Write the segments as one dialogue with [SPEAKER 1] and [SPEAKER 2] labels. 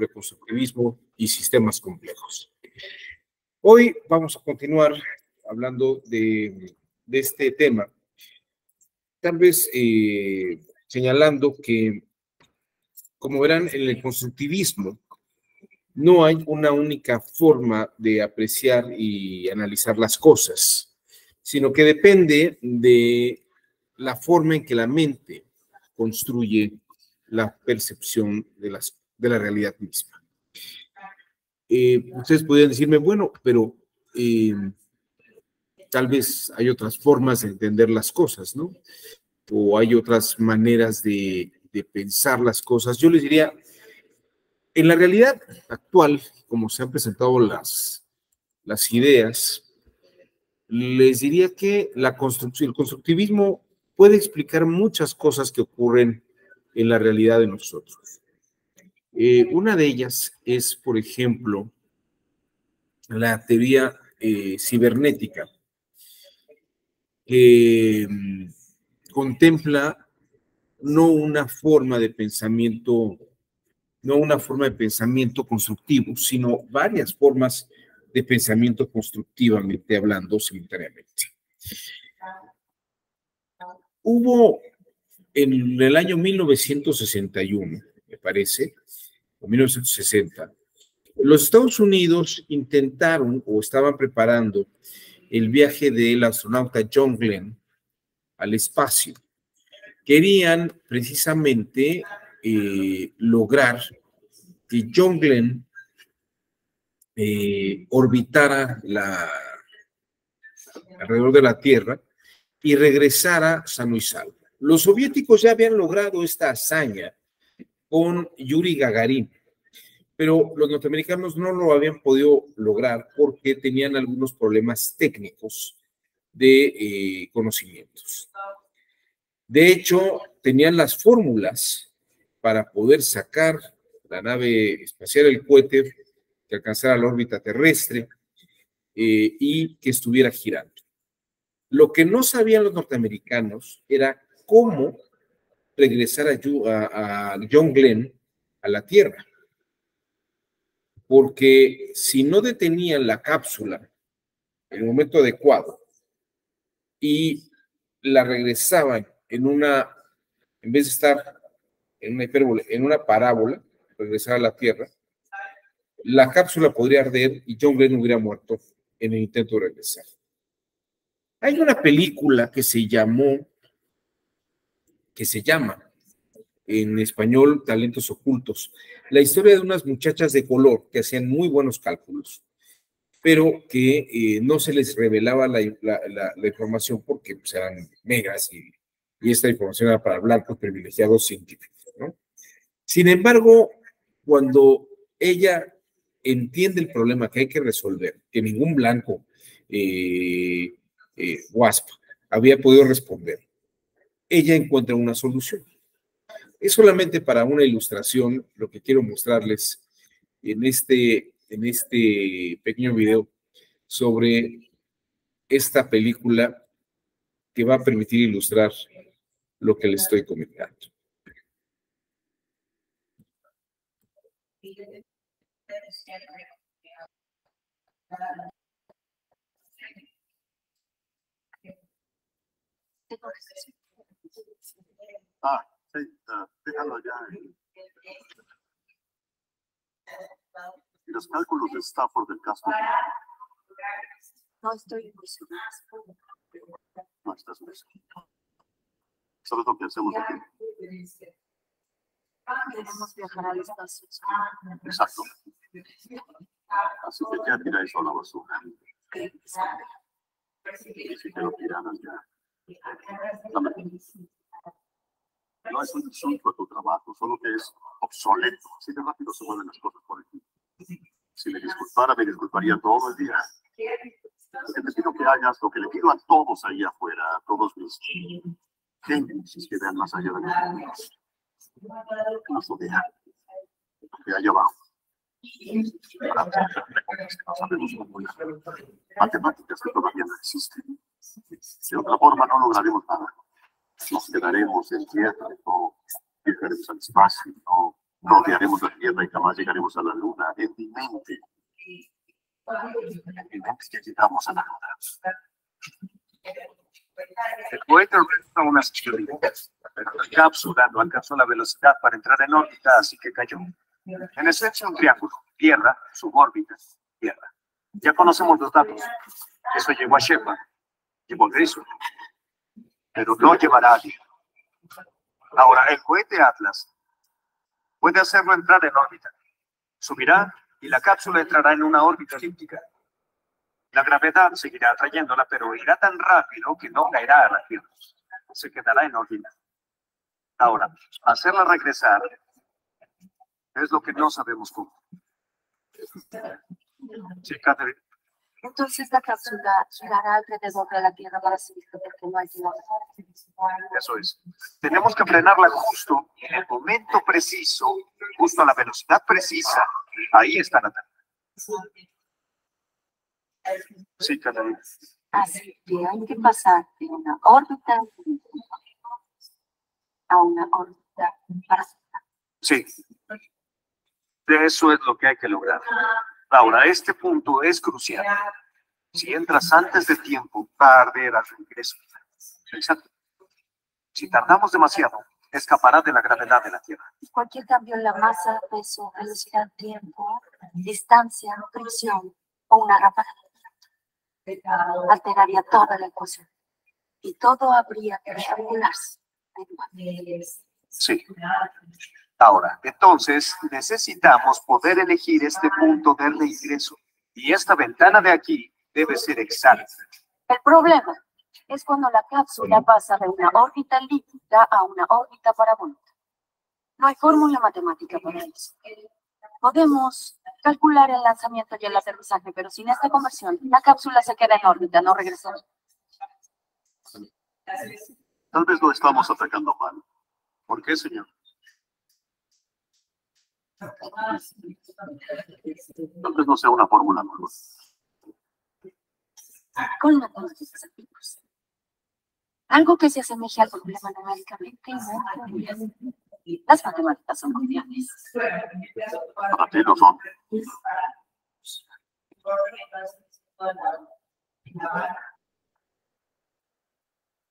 [SPEAKER 1] constructivismo y sistemas complejos. Hoy vamos a continuar hablando de este tema, tal vez señalando que, como verán, en el constructivismo no hay una única forma de apreciar y analizar las cosas, sino que depende de la forma en que la mente construye la percepción de la realidad misma. Ustedes podrían decirme, bueno, pero tal vez hay otras formas de entender las cosas, ¿no? O hay otras maneras de pensar las cosas. Yo les diría, en la realidad actual, como se han presentado las ideas, les diría que el constructivismo puede explicar muchas cosas que ocurren en la realidad de nosotros. Una de ellas es, por ejemplo, la teoría cibernética, que contempla no una forma de pensamiento constructivo, sino varias formas de pensamiento constructivamente hablando simultáneamente. Hubo en el año 1961, me parece, o 1960, los Estados Unidos intentaron o estaban preparando el viaje del astronauta John Glenn al espacio. Querían precisamente lograr que John Glenn orbitara alrededor de la Tierra y regresara sano y salvo. Los soviéticos ya habían logrado esta hazaña con Yuri Gagarin, pero los norteamericanos no lo habían podido lograr porque tenían algunos problemas técnicos de conocimientos. De hecho, tenían las fórmulas para poder sacar la nave espacial, el cohete, que alcanzara la órbita terrestre y que estuviera girando. Lo que no sabían los norteamericanos era cómo regresar a John Glenn a la Tierra. Porque si no detenían la cápsula en el momento adecuado y la regresaban en vez de estar en una hipérbole, en una parábola, regresar a la Tierra, la cápsula podría arder y John Glenn hubiera muerto en el intento de regresar. Hay una película que se llama en español Talentos Ocultos, la historia de unas muchachas de color que hacían muy buenos cálculos, pero que no se les revelaba la información porque pues, eran negras y esta información era para blancos privilegiados científicos, ¿no? Sin embargo, cuando ella entiende el problema que hay que resolver, que ningún blanco WASP había podido responder, ella encuentra una solución. Es solamente para una ilustración lo que quiero mostrarles en este pequeño video sobre esta película que va a permitir ilustrar lo que les estoy comentando.
[SPEAKER 2] Sí, déjalo allá. Y los cálculos de Stafford del caso.
[SPEAKER 3] No estoy emocionada.
[SPEAKER 2] No estás emocionada. ¿Sabes lo que hacemos aquí?
[SPEAKER 3] Queremos viajar al espacio.
[SPEAKER 2] Exacto. Así que ya tira eso a la basura. Y si te lo tiran allá. No es un insulto a tu trabajo, solo que es obsoleto. Así de rápido se mueven las cosas por aquí. Si me disculpara, me disculparía todo el día. Lo que te pido que hagas, lo que le pido a todos ahí afuera, a todos mis genios que vean más allá de nosotros. Incluso vean lo que hay abajo. No sabemos cómo ir. Matemáticas que todavía no existen. De otra forma no lograremos nada. Nos quedaremos en tierra, no viajaremos al espacio, no Rodearemos la Tierra y jamás llegaremos a la Luna. En mi mente. En mi mente que llegamos a la Luna. El cohete realizó unas experiencias, pero la cápsula no alcanzó la velocidad para entrar en órbita, así que cayó. En esencia, un triángulo. Tierra, subórbita, Tierra. Ya conocemos los datos. Eso llevó a Shepard, llevó a Grayson, pero no llevará a alguien. Ahora, el cohete Atlas puede hacerlo entrar en órbita. Subirá y la cápsula entrará en una órbita elíptica. La gravedad seguirá atrayéndola, pero irá tan rápido que no caerá a la Tierra. Se quedará en órbita. Ahora, hacerla regresar es lo que no sabemos cómo. Sí, Catherine.
[SPEAKER 3] Entonces la cápsula girará alrededor de la Tierra para seguir porque no hay tiempo.
[SPEAKER 2] Eso es. Tenemos que frenarla justo en el momento preciso, justo a la velocidad precisa. Ahí está la Tierra. Sí, Catherine.
[SPEAKER 3] Así que hay que pasar de una órbita a una órbita para
[SPEAKER 2] Sí. De eso es lo que hay que lograr. Ahora, este punto es crucial. Si entras antes de tiempo, va a arder al regreso. Exacto. Si tardamos demasiado, escapará de la gravedad de la Tierra.
[SPEAKER 3] cualquier cambio en la masa, peso, velocidad, tiempo, distancia, fricción o una ráfaga alteraría toda la ecuación y todo habría que regularse.
[SPEAKER 2] Sí. Ahora, entonces, necesitamos poder elegir este punto de reingreso. Y esta ventana de aquí debe ser exacta.
[SPEAKER 3] El problema es cuando la cápsula pasa de una órbita elíptica a una órbita parabólica. No hay fórmula matemática para eso. Podemos calcular el lanzamiento y el aterrizaje, pero sin esta conversión, la cápsula se queda en órbita, no regresa.
[SPEAKER 2] Tal vez lo estamos atacando mal. ¿Por qué, señor? Tal vez no sea una fórmula nueva.
[SPEAKER 3] Con matemáticas antiguas. Algo que se asemeje al problema numéricamente y las matemáticas son confiables.
[SPEAKER 2] Para ti lo son.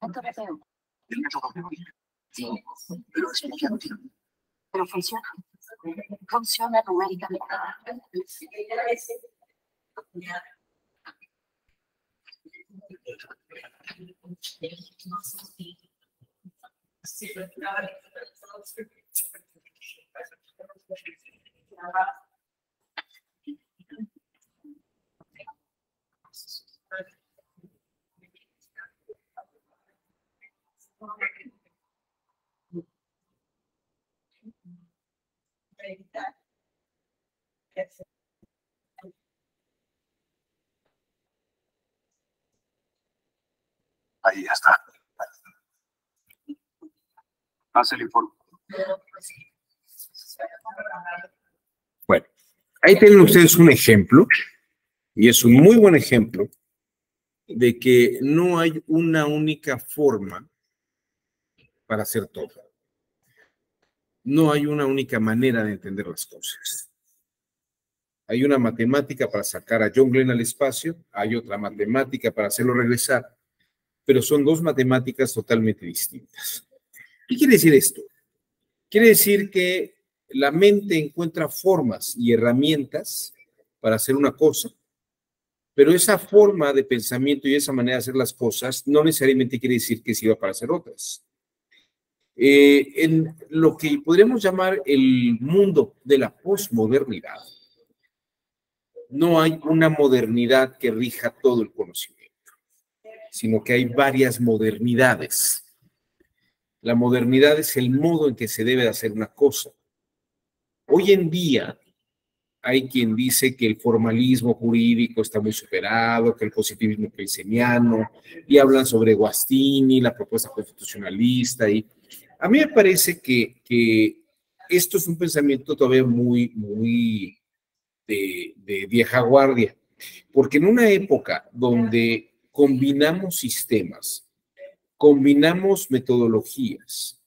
[SPEAKER 3] Entonces, sí,
[SPEAKER 2] Pero es muy antiguo.
[SPEAKER 3] pero funciona. Funciona numéricamente.
[SPEAKER 2] Ahí ya está. Haz el informe.
[SPEAKER 1] Bueno, ahí tienen ustedes un ejemplo, y es un muy buen ejemplo, de que no hay una única forma para hacer todo. No hay una única manera de entender las cosas. Hay una matemática para sacar a John Glenn al espacio, hay otra matemática para hacerlo regresar, pero son dos matemáticas totalmente distintas. ¿Qué quiere decir esto? Quiere decir que la mente encuentra formas y herramientas para hacer una cosa, pero esa forma de pensamiento y esa manera de hacer las cosas no necesariamente quiere decir que sirva para hacer otras. En lo que podríamos llamar el mundo de la posmodernidad, no hay una modernidad que rija todo el conocimiento, sino que hay varias modernidades. La modernidad es el modo en que se debe de hacer una cosa. Hoy en día hay quien dice que el formalismo jurídico está muy superado, que el positivismo keynesiano, y hablan sobre Guastini, la propuesta constitucionalista, y a mí me parece que esto es un pensamiento todavía muy de vieja guardia, porque en una época donde combinamos sistemas, combinamos metodologías,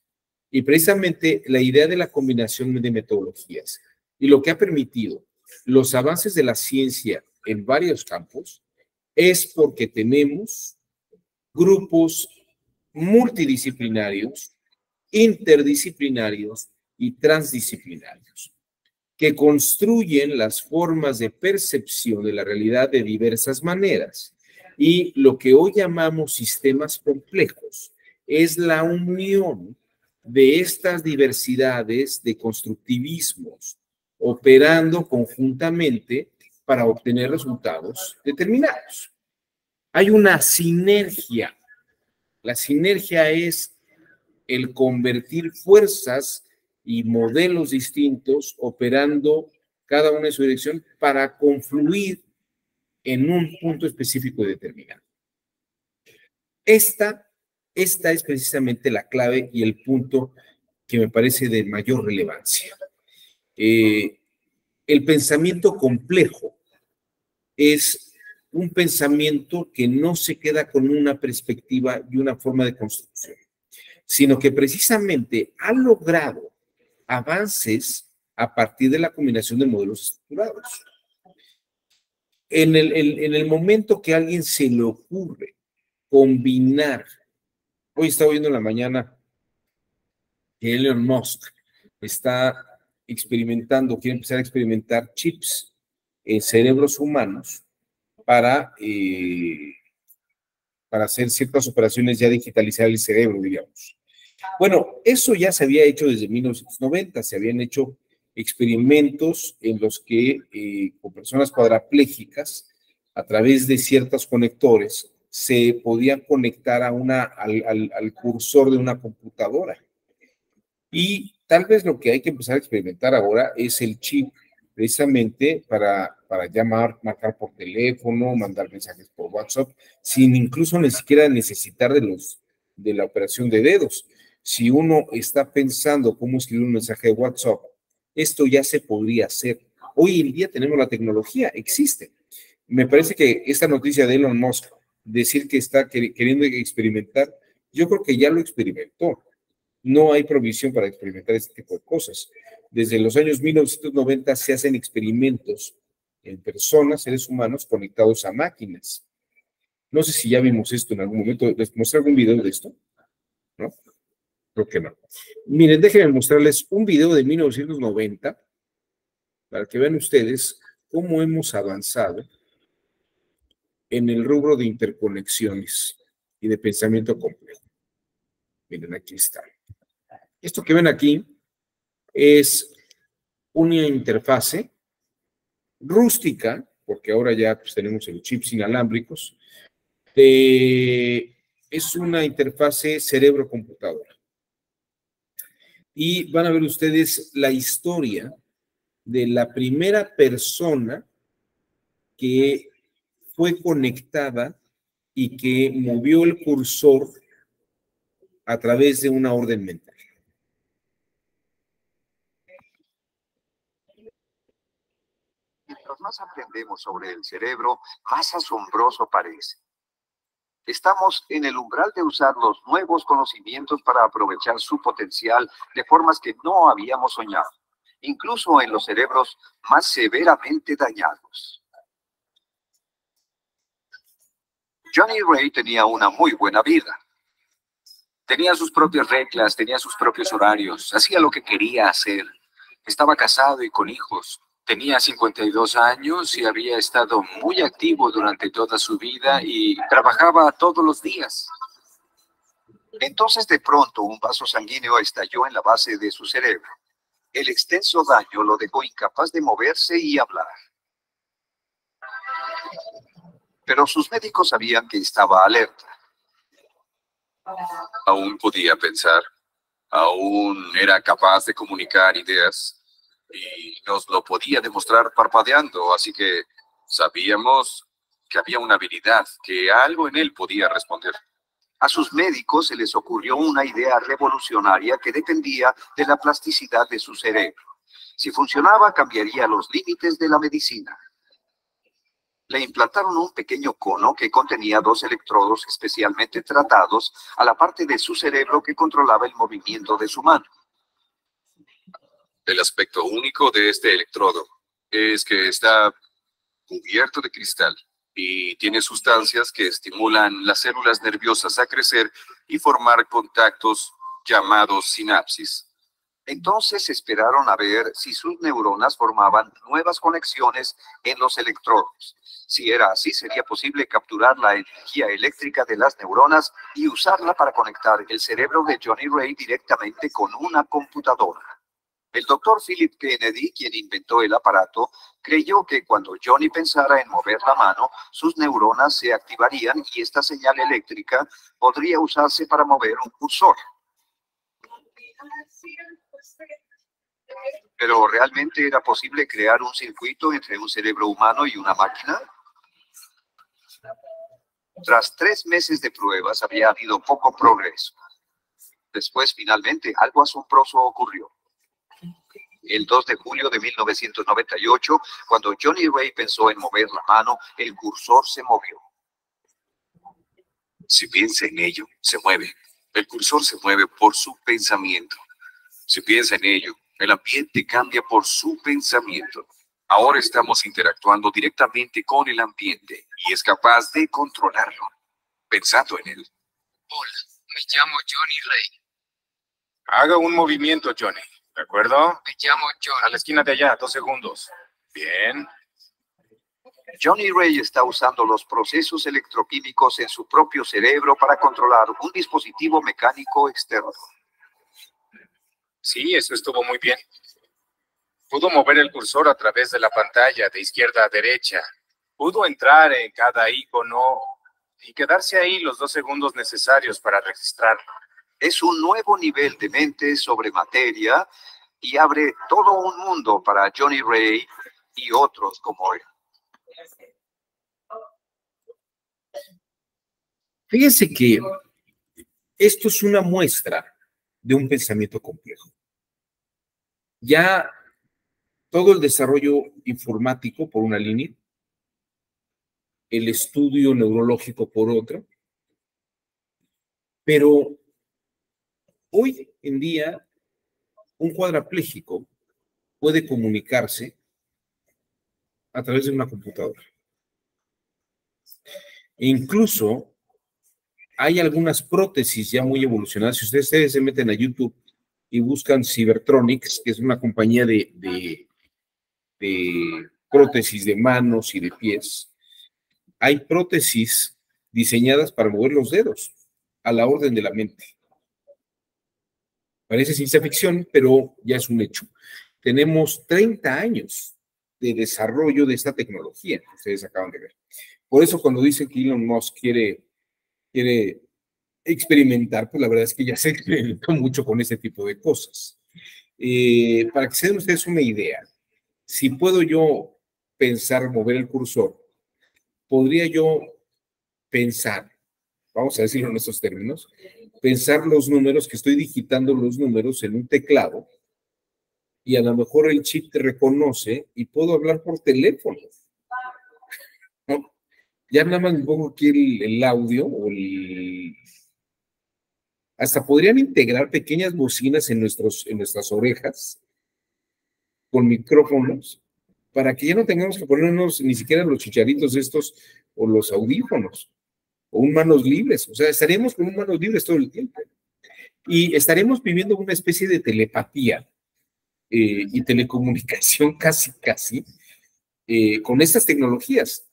[SPEAKER 1] Y precisamente la idea de la combinación de metodologías y lo que ha permitido los avances de la ciencia en varios campos es porque tenemos grupos multidisciplinarios, interdisciplinarios y transdisciplinarios, que construyen las formas de percepción de la realidad de diversas maneras. Y lo que hoy llamamos sistemas complejos es la unión de estas diversidades de constructivismos operando conjuntamente para obtener resultados determinados. Hay una sinergia. La sinergia es el convertir fuerzas y modelos distintos operando cada una en su dirección para confluir en un punto específico y determinado. Esta es precisamente la clave y el punto que me parece de mayor relevancia. El pensamiento complejo es un pensamiento que no se queda con una perspectiva y una forma de construcción, sino que precisamente ha logrado avances a partir de la combinación de modelos estructurados. En el momento que a alguien se le ocurre combinar, hoy estaba viendo en la mañana que Elon Musk está experimentando, quiere empezar a experimentar chips en cerebros humanos para hacer ciertas operaciones, ya digitalizar el cerebro, digamos. Bueno, eso ya se había hecho desde 1990, se habían hecho experimentos en los que con personas cuadraplégicas, a través de ciertos conectores, se podían conectar al cursor de una computadora. Y tal vez lo que hay que empezar a experimentar ahora es el chip, precisamente para llamar, marcar por teléfono, mandar mensajes por WhatsApp, sin incluso ni siquiera necesitar de la operación de dedos. Si uno está pensando cómo escribir un mensaje de WhatsApp, esto ya se podría hacer. Hoy en día tenemos la tecnología, existe. Me parece que esta noticia de Elon Musk, decir que está queriendo experimentar, yo creo que ya lo experimentó. No hay provisión para experimentar este tipo de cosas. Desde los años 1990 se hacen experimentos en personas, seres humanos, conectados a máquinas. No sé si ya vimos esto en algún momento. ¿Les mostré algún video de esto? ¿No? Creo que no. Miren, déjenme mostrarles un video de 1990 para que vean ustedes cómo hemos avanzado en el rubro de interconexiones y de pensamiento complejo. Miren, aquí está. Esto que ven aquí es una interfase rústica, porque ahora ya pues, tenemos el chips inalámbricos, es una interfase cerebro-computadora. Y van a ver ustedes la historia de la primera persona que fue conectada y que movió el cursor a través de una orden mental.
[SPEAKER 2] Mientras más aprendemos sobre el cerebro, más asombroso parece. Estamos en el umbral de usar los nuevos conocimientos para aprovechar su potencial de formas que no habíamos soñado, incluso en los cerebros más severamente dañados. Johnny Ray tenía una muy buena vida. Tenía sus propias reglas, tenía sus propios horarios, hacía lo que quería hacer. Estaba casado y con hijos. Tenía 52 años y había estado muy activo durante toda su vida y trabajaba todos los días. Entonces, de pronto, un vaso sanguíneo estalló en la base de su cerebro. El extenso daño lo dejó incapaz de moverse y hablar. Pero sus médicos sabían que estaba alerta. Aún podía pensar, aún era capaz de comunicar ideas. Y nos lo podía demostrar parpadeando, así que sabíamos que había una habilidad, que algo en él podía responder. A sus médicos se les ocurrió una idea revolucionaria que dependía de la plasticidad de su cerebro. Si funcionaba, cambiaría los límites de la medicina.
[SPEAKER 4] Le implantaron un pequeño cono que contenía 2 electrodos especialmente tratados a la parte de su cerebro que controlaba el movimiento de su mano.
[SPEAKER 5] El aspecto único de este electrodo es que está cubierto de cristal y tiene sustancias que estimulan las células nerviosas a crecer y formar contactos llamados sinapsis.
[SPEAKER 4] Entonces esperaron a ver si sus neuronas formaban nuevas conexiones en los electrodos. Si era así, sería posible capturar la energía eléctrica de las neuronas y usarla para conectar el cerebro de Johnny Ray directamente con una computadora. El doctor Philip Kennedy, quien inventó el aparato, creyó que cuando Johnny pensara en mover la mano, sus neuronas se activarían y esta señal eléctrica podría usarse para mover un cursor. ¿Pero realmente era posible crear un circuito entre un cerebro humano y una máquina? Tras 3 meses de pruebas había habido poco progreso. Después, finalmente, algo asombroso ocurrió. El 2 de julio de 1998, cuando Johnny Ray pensó en mover la mano, el cursor se movió.
[SPEAKER 5] Si piensa en ello, se mueve. El cursor se mueve por su pensamiento. Si piensa en ello, el ambiente cambia por su pensamiento. Ahora estamos interactuando directamente con el ambiente y es capaz de controlarlo, pensando en él.
[SPEAKER 6] Hola, me llamo Johnny Ray.
[SPEAKER 7] Haga un movimiento, Johnny. ¿De acuerdo?
[SPEAKER 6] Me llamo Johnny.
[SPEAKER 7] A la esquina de allá, 2 segundos. Bien.
[SPEAKER 4] Johnny Ray está usando los procesos electroquímicos en su propio cerebro para controlar un dispositivo mecánico externo.
[SPEAKER 7] Sí, eso estuvo muy bien. Pudo mover el cursor a través de la pantalla de izquierda a derecha. Pudo entrar en cada icono y quedarse ahí los 2 segundos necesarios para registrarlo.
[SPEAKER 4] Es un nuevo nivel de mente sobre materia y abre todo un mundo para Johnny Ray y otros como él.
[SPEAKER 1] Fíjense que esto es una muestra de un pensamiento complejo. Ya todo el desarrollo informático por una línea, el estudio neurológico por otra, pero hoy en día un cuadrapléjico puede comunicarse a través de una computadora. E incluso hay algunas prótesis ya muy evolucionadas. Si ustedes se meten a YouTube y buscan Cybertronics, que es una compañía de prótesis de manos y de pies, hay prótesis diseñadas para mover los dedos a la orden de la mente. Parece ciencia ficción, pero ya es un hecho. Tenemos 30 años de desarrollo de esta tecnología, que ustedes acaban de ver. Por eso cuando dicen que Elon Musk quiere experimentar, pues la verdad es que ya se experimentó mucho con ese tipo de cosas. Para que se den ustedes una idea, si puedo yo pensar mover el cursor, podría yo pensar, vamos a decirlo en estos términos, pensar los números, que estoy digitando los números en un teclado, y a lo mejor el chip te reconoce y puedo hablar por teléfono, ¿no? Ya nada más me pongo aquí el audio o hasta podrían integrar pequeñas bocinas en nuestras orejas con micrófonos para que ya no tengamos que ponernos ni siquiera los chicharitos estos o los audífonos o un manos libres. O sea, estaremos con un manos libres todo el tiempo y estaremos viviendo una especie de telepatía y telecomunicación casi con estas tecnologías.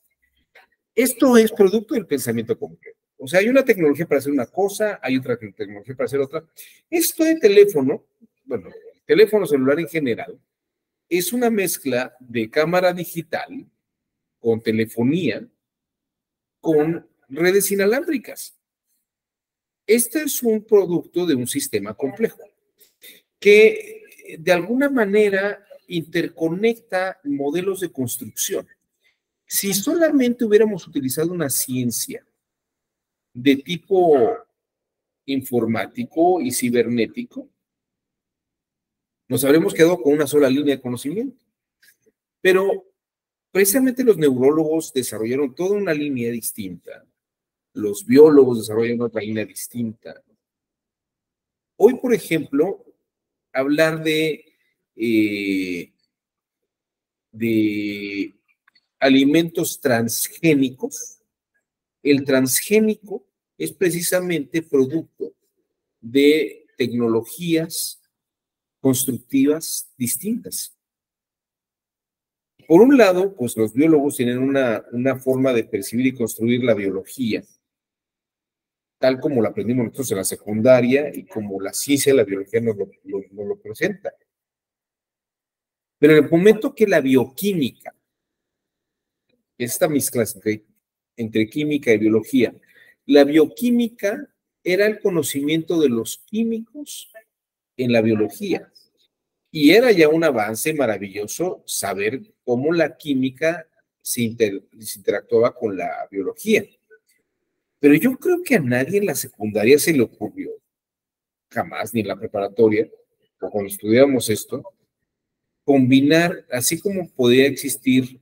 [SPEAKER 1] Esto es producto del pensamiento complejo. O sea, hay una tecnología para hacer una cosa, hay otra tecnología para hacer otra. Esto de teléfono, bueno, teléfono celular en general, es una mezcla de cámara digital con telefonía, con redes inalámbricas. Este es un producto de un sistema complejo que de alguna manera interconecta modelos de construcción. Si solamente hubiéramos utilizado una ciencia de tipo informático y cibernético, nos habremos quedado con una sola línea de conocimiento. Pero Precisamente los neurólogos desarrollaron toda una línea distinta, los biólogos desarrollaron otra línea distinta. Hoy, por ejemplo, hablar de alimentos transgénicos, el transgénico es precisamente producto de tecnologías constructivas distintas. Por un lado, pues los biólogos tienen una forma de percibir y construir la biología, tal como la aprendimos nosotros en la secundaria y como la ciencia de la biología nos lo presenta. Pero en el momento que la bioquímica, esta mezcla entre química y biología, la bioquímica era el conocimiento de los químicos en la biología. Y era ya un avance maravilloso saber cómo la química se interactuaba con la biología. Pero yo creo que a nadie en la secundaria se le ocurrió, jamás, ni en la preparatoria, o cuando estudiábamos esto, combinar, así como podía existir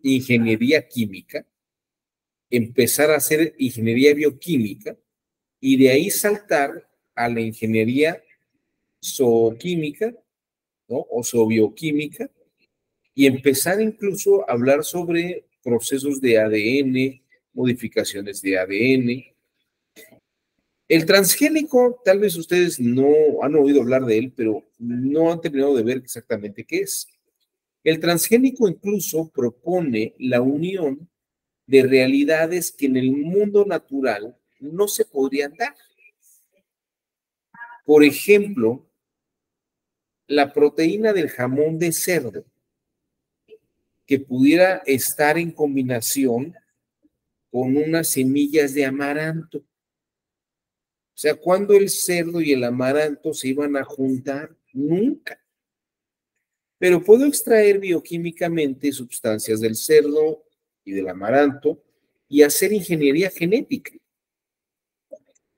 [SPEAKER 1] ingeniería química, empezar a hacer ingeniería bioquímica y de ahí saltar a la ingeniería zooquímica, ¿no? O zoobioquímica, y empezar incluso a hablar sobre procesos de ADN, modificaciones de ADN. El transgénico, tal vez ustedes no han oído hablar de él, pero no han terminado de ver exactamente qué es. El transgénico incluso propone la unión de realidades que en el mundo natural no se podrían dar. Por ejemplo, la proteína del jamón de cerdo, que pudiera estar en combinación con unas semillas de amaranto. O sea, ¿cuándo el cerdo y el amaranto se iban a juntar? Nunca. Pero puedo extraer bioquímicamente sustancias del cerdo y del amaranto y hacer ingeniería genética.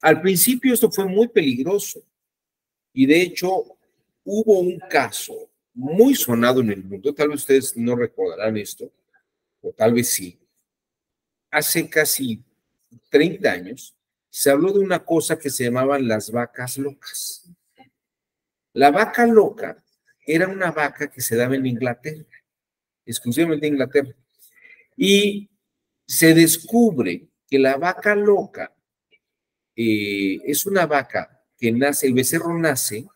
[SPEAKER 1] Al principio esto fue muy peligroso y de hecho hubo un caso muy sonado en el mundo, tal vez ustedes no recordarán esto, o tal vez sí. Hace casi 30 años se habló de una cosa que se llamaban las vacas locas. La vaca loca era una vaca que se daba en Inglaterra, exclusivamente en Inglaterra. Y se descubre que la vaca loca es una vaca que nace, el becerro nace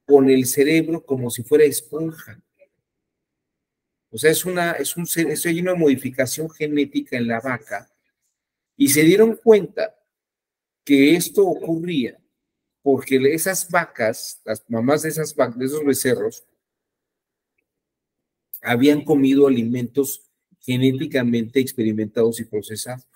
[SPEAKER 1] con el cerebro como si fuera esponja. O sea, es una modificación genética en la vaca. Y se dieron cuenta que esto ocurría porque esas vacas, las mamás de esas vacas, de esos becerros, habían comido alimentos genéticamente experimentados y procesados.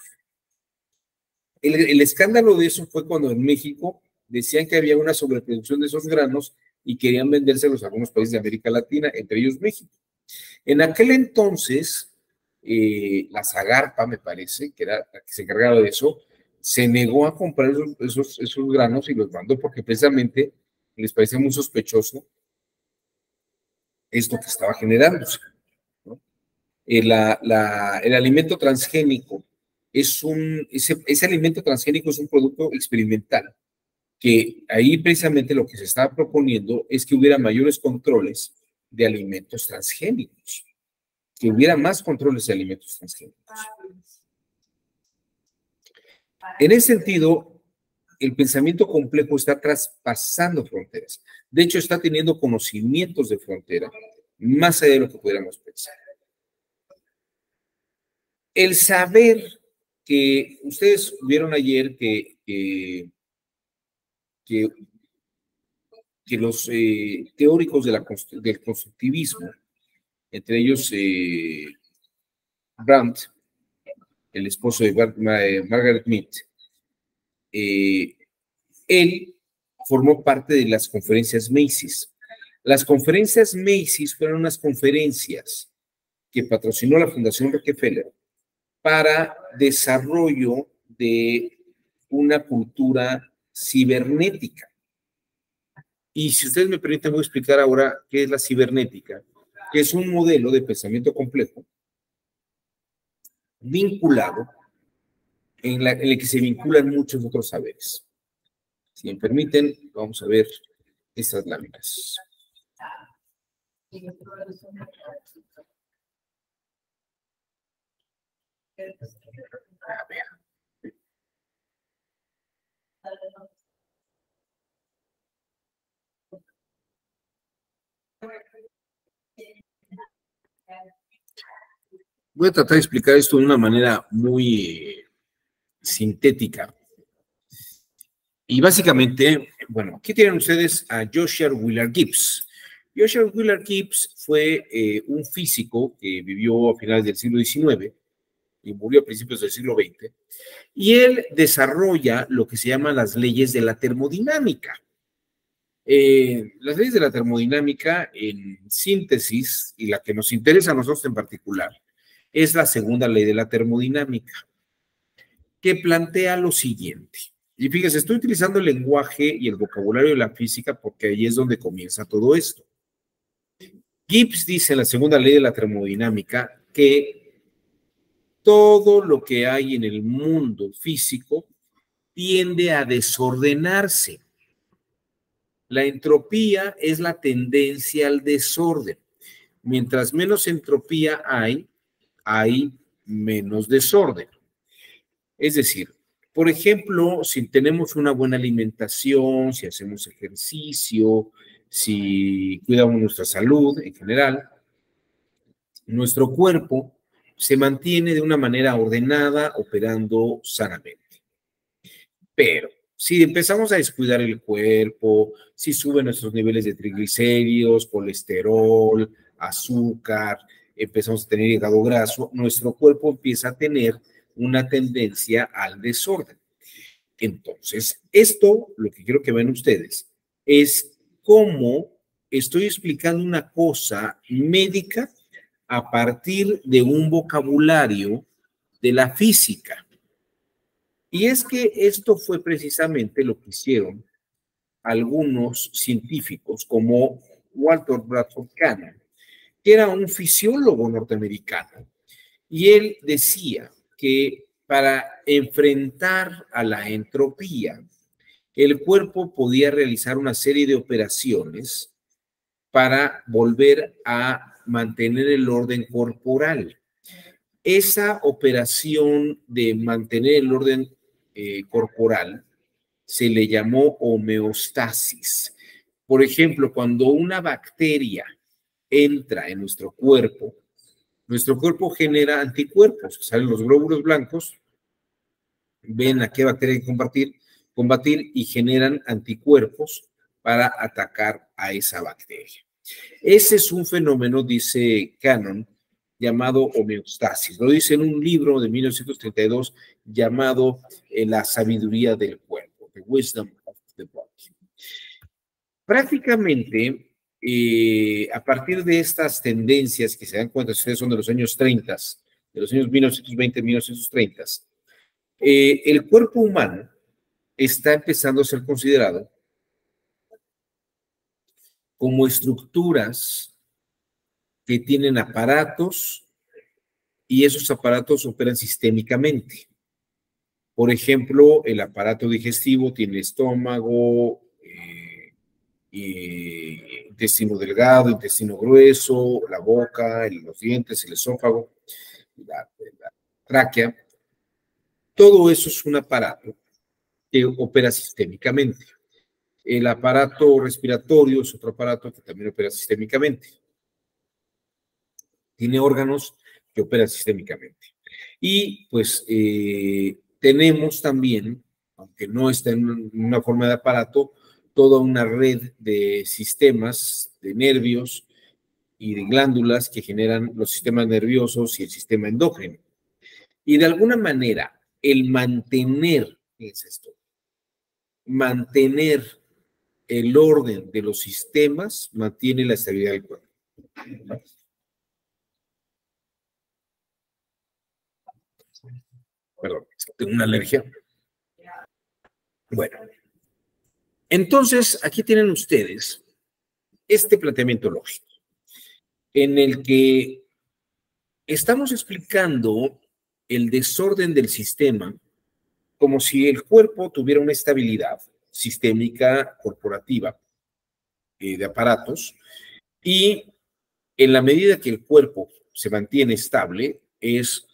[SPEAKER 1] El escándalo de eso fue cuando en México decían que había una sobreproducción de esos granos y querían vendérselos a algunos países de América Latina, entre ellos México. En aquel entonces, la Zagarpa, me parece, que era la que se encargaba de eso, se negó a comprar esos granos y los mandó porque precisamente les parecía muy sospechoso esto que estaba generándose, ¿no? El alimento transgénico ese alimento transgénico es un producto experimental, que ahí precisamente lo que se estaba proponiendo es que hubiera mayores controles de alimentos transgénicos, que hubiera más controles de alimentos transgénicos. En ese sentido, el pensamiento complejo está traspasando fronteras. De hecho, está teniendo conocimientos de frontera más allá de lo que pudiéramos pensar. El saber que ustedes vieron ayer que los teóricos del constructivismo, entre ellos Brandt, el esposo de Margaret Mead, él formó parte de las conferencias Macy's. Las conferencias Macy's fueron unas conferencias que patrocinó la Fundación Rockefeller para desarrollo de una cultura cibernética. Y si ustedes me permiten, voy a explicar ahora qué es la cibernética, que es un modelo de pensamiento complejo vinculado, en el que se vinculan muchos otros saberes. Si me permiten, vamos a ver estas láminas. A ver. Voy a tratar de explicar esto de una manera muy sintética. Y básicamente, bueno, aquí tienen ustedes a Joshua Willard Gibbs. Joshua Willard Gibbs fue un físico que vivió a finales del siglo XIX y murió a principios del siglo XX. Y él desarrolla lo que se llaman las leyes de la termodinámica. Las leyes de la termodinámica, en síntesis, y la que nos interesa a nosotros en particular, es la segunda ley de la termodinámica, que plantea lo siguiente. Y fíjese, estoy utilizando el lenguaje y el vocabulario de la física porque ahí es donde comienza todo esto. Gibbs dice en la segunda ley de la termodinámica que todo lo que hay en el mundo físico tiende a desordenarse. La entropía es la tendencia al desorden. Mientras menos entropía hay menos desorden. Es decir, por ejemplo, si tenemos una buena alimentación, si hacemos ejercicio, si cuidamos nuestra salud en general, nuestro cuerpo se mantiene de una manera ordenada, operando sanamente. Pero si empezamos a descuidar el cuerpo, si suben nuestros niveles de triglicéridos, colesterol, azúcar, empezamos a tener hígado graso, nuestro cuerpo empieza a tener una tendencia al desorden. Entonces, esto, lo que quiero que vean ustedes, es cómo estoy explicando una cosa médica a partir de un vocabulario de la física. Y es que esto fue precisamente lo que hicieron algunos científicos como Walter Bradford Cannon, que era un fisiólogo norteamericano. Y él decía que para enfrentar a la entropía, el cuerpo podía realizar una serie de operaciones para volver a mantener el orden corporal. Esa operación de mantener el orden corporal se le llamó homeostasis. Por ejemplo, cuando una bacteria entra en nuestro cuerpo genera anticuerpos, salen los glóbulos blancos, ven a qué bacteria hay que combatir y generan anticuerpos para atacar a esa bacteria. Ese es un fenómeno, dice Cannon, llamado homeostasis. Lo dice en un libro de 1932 llamado La sabiduría del cuerpo, The Wisdom of the Body. Prácticamente, a partir de estas tendencias que se dan cuenta, ustedes son de los años 30, de los años 1920, 1930, el cuerpo humano está empezando a ser considerado como estructuras que tienen aparatos y esos aparatos operan sistémicamente. Por ejemplo, el aparato digestivo tiene estómago, intestino delgado, intestino grueso, la boca, los dientes, el esófago, la tráquea. Todo eso es un aparato que opera sistémicamente. El aparato respiratorio es otro aparato que también opera sistémicamente. Tiene órganos que operan sistémicamente. Y pues tenemos también, aunque no está en una forma de aparato, toda una red de sistemas, de nervios y de glándulas que generan los sistemas nerviosos y el sistema endócrino. Y de alguna manera, el mantener, ¿qué es esto? Mantener el orden de los sistemas mantiene la estabilidad del cuerpo. Perdón, tengo una alergia. Bueno, entonces aquí tienen ustedes este planteamiento lógico. en el que estamos explicando el desorden del sistema como si el cuerpo tuviera una estabilidad sistémica corporativa de aparatos, y en la medida que el cuerpo se mantiene estable, es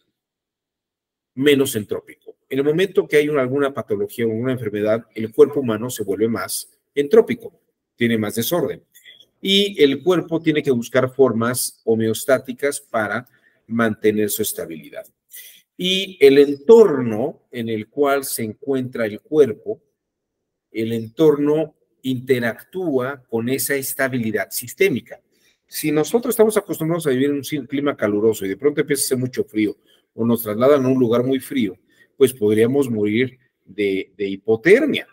[SPEAKER 1] menos entrópico. En el momento que hay alguna patología o una enfermedad, el cuerpo humano se vuelve más entrópico, tiene más desorden. Y el cuerpo tiene que buscar formas homeostáticas para mantener su estabilidad. Y el entorno en el cual se encuentra el cuerpo, el entorno interactúa con esa estabilidad sistémica. Si nosotros estamos acostumbrados a vivir en un clima caluroso y de pronto empieza a hacer mucho frío o nos trasladan a un lugar muy frío, pues podríamos morir de hipotermia.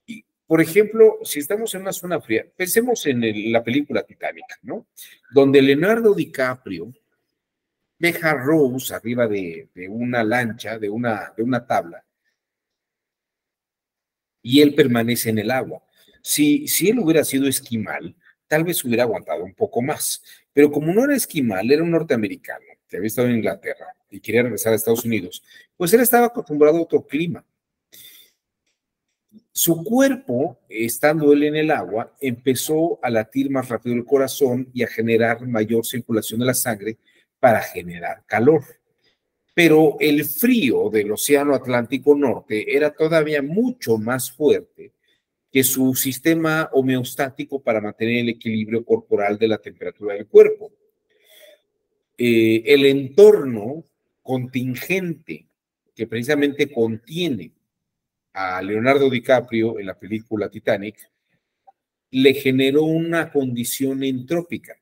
[SPEAKER 1] Y, por ejemplo, si estamos en una zona fría, pensemos en la película Titanic, ¿no? Donde Leonardo DiCaprio deja a Rose arriba de una lancha, de una tabla, y él permanece en el agua. Si él hubiera sido esquimal, tal vez hubiera aguantado un poco más, pero como no era esquimal, era un norteamericano que había estado en Inglaterra y quería regresar a Estados Unidos, pues él estaba acostumbrado a otro clima. Su cuerpo, estando él en el agua, empezó a latir más rápido el corazón y a generar mayor circulación de la sangre para generar calor. Pero el frío del Océano Atlántico Norte era todavía mucho más fuerte que su sistema homeostático para mantener el equilibrio corporal de la temperatura del cuerpo. El entorno contingente que precisamente contiene a Leonardo DiCaprio en la película Titanic le generó una condición entrópica.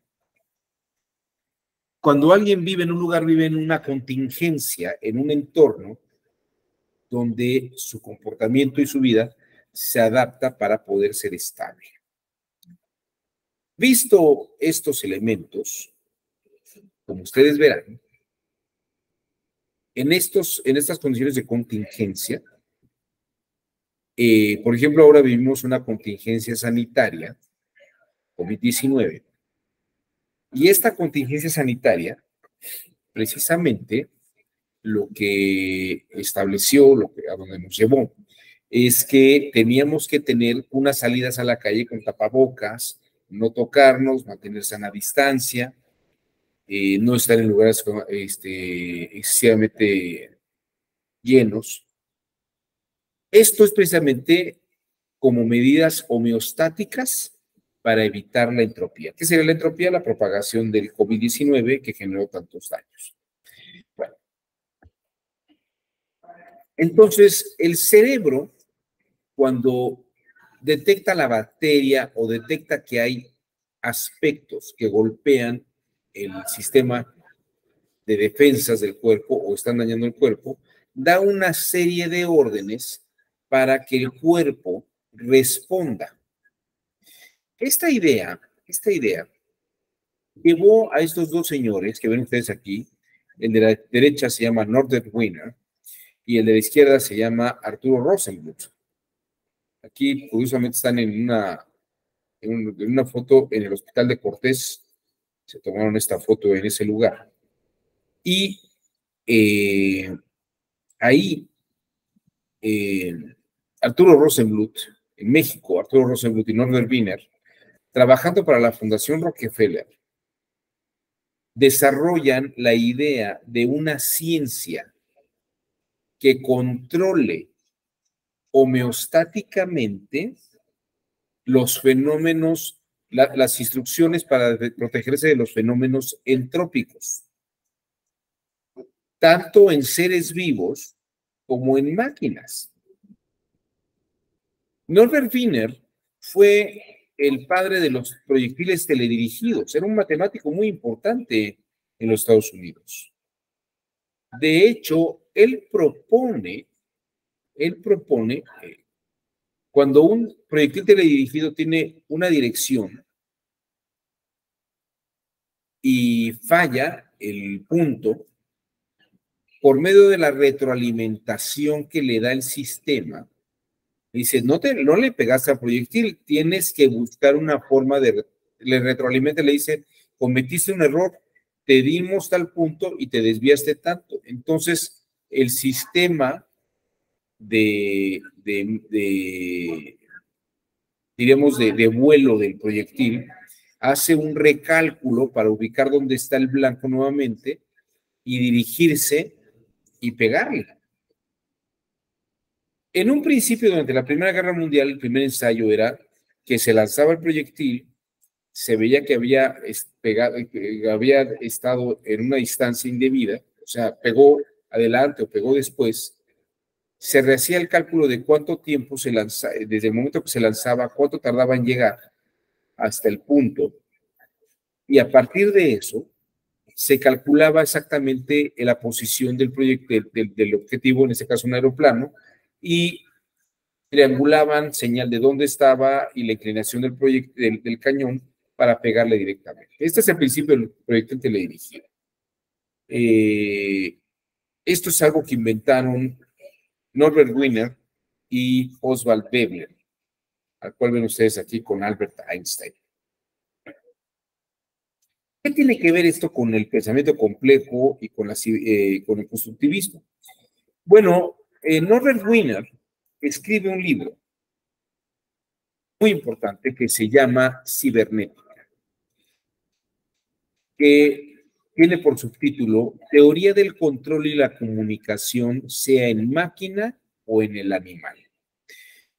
[SPEAKER 1] Cuando alguien vive en un lugar, vive en una contingencia, en un entorno donde su comportamiento y su vida se adapta para poder ser estable. Visto estos elementos, como ustedes verán, en estas condiciones de contingencia, por ejemplo, ahora vivimos una contingencia sanitaria, COVID-19, y esta contingencia sanitaria, precisamente, lo que estableció, a donde nos llevó, es que teníamos que tener unas salidas a la calle con tapabocas, no tocarnos, mantener sana distancia, no estar en lugares excesivamente llenos. Esto es precisamente como medidas homeostáticas para evitar la entropía. ¿Qué sería la entropía? La propagación del COVID-19 que generó tantos daños. Bueno, entonces el cerebro, cuando detecta la bacteria o detecta que hay aspectos que golpean el sistema de defensas del cuerpo o están dañando el cuerpo, da una serie de órdenes para que el cuerpo responda. Esta idea llevó a estos dos señores que ven ustedes aquí. El de la derecha se llama Norbert Wiener y el de la izquierda se llama Arturo Rosenbluth. Aquí, curiosamente, están en una foto en el Hospital de Cortés. Se tomaron esta foto en ese lugar. Y ahí, Arturo Rosenbluth, en México, Arturo Rosenbluth y Norbert Wiener, trabajando para la Fundación Rockefeller, desarrollan la idea de una ciencia que controle homeostáticamente los fenómenos, las instrucciones para protegerse de los fenómenos entrópicos, tanto en seres vivos como en máquinas. Norbert Wiener fue el padre de los proyectiles teledirigidos, era un matemático muy importante en los Estados Unidos. De hecho, él propone cuando un proyectil teledirigido tiene una dirección y falla el punto, por medio de la retroalimentación que le da el sistema, dice, no le pegaste al proyectil, tienes que buscar una forma le retroalimenta, le dice, cometiste un error, te dimos tal punto y te desviaste tanto. Entonces, el sistema diríamos, de vuelo del proyectil hace un recálculo para ubicar dónde está el blanco nuevamente y dirigirse y pegarle. En un principio, durante la Primera Guerra Mundial, el primer ensayo era que se lanzaba el proyectil, se veía que había estado en una distancia indebida, o sea, pegó adelante o pegó después, se rehacía el cálculo de cuánto tiempo se lanzaba, desde el momento que se lanzaba, cuánto tardaba en llegar hasta el punto, y a partir de eso se calculaba exactamente la posición del del objetivo, en este caso un aeroplano, y triangulaban señal de dónde estaba y la inclinación del cañón para pegarle directamente. Este es el principio del proyectil teledirigido. Esto es algo que inventaron Norbert Wiener y Oswald Veblen, al cual ven ustedes aquí con Albert Einstein. ¿Qué tiene que ver esto con el pensamiento complejo y con el constructivismo? Bueno, Norbert Wiener escribe un libro muy importante que se llama Cibernética, que tiene por subtítulo Teoría del control y la comunicación, sea en máquina o en el animal.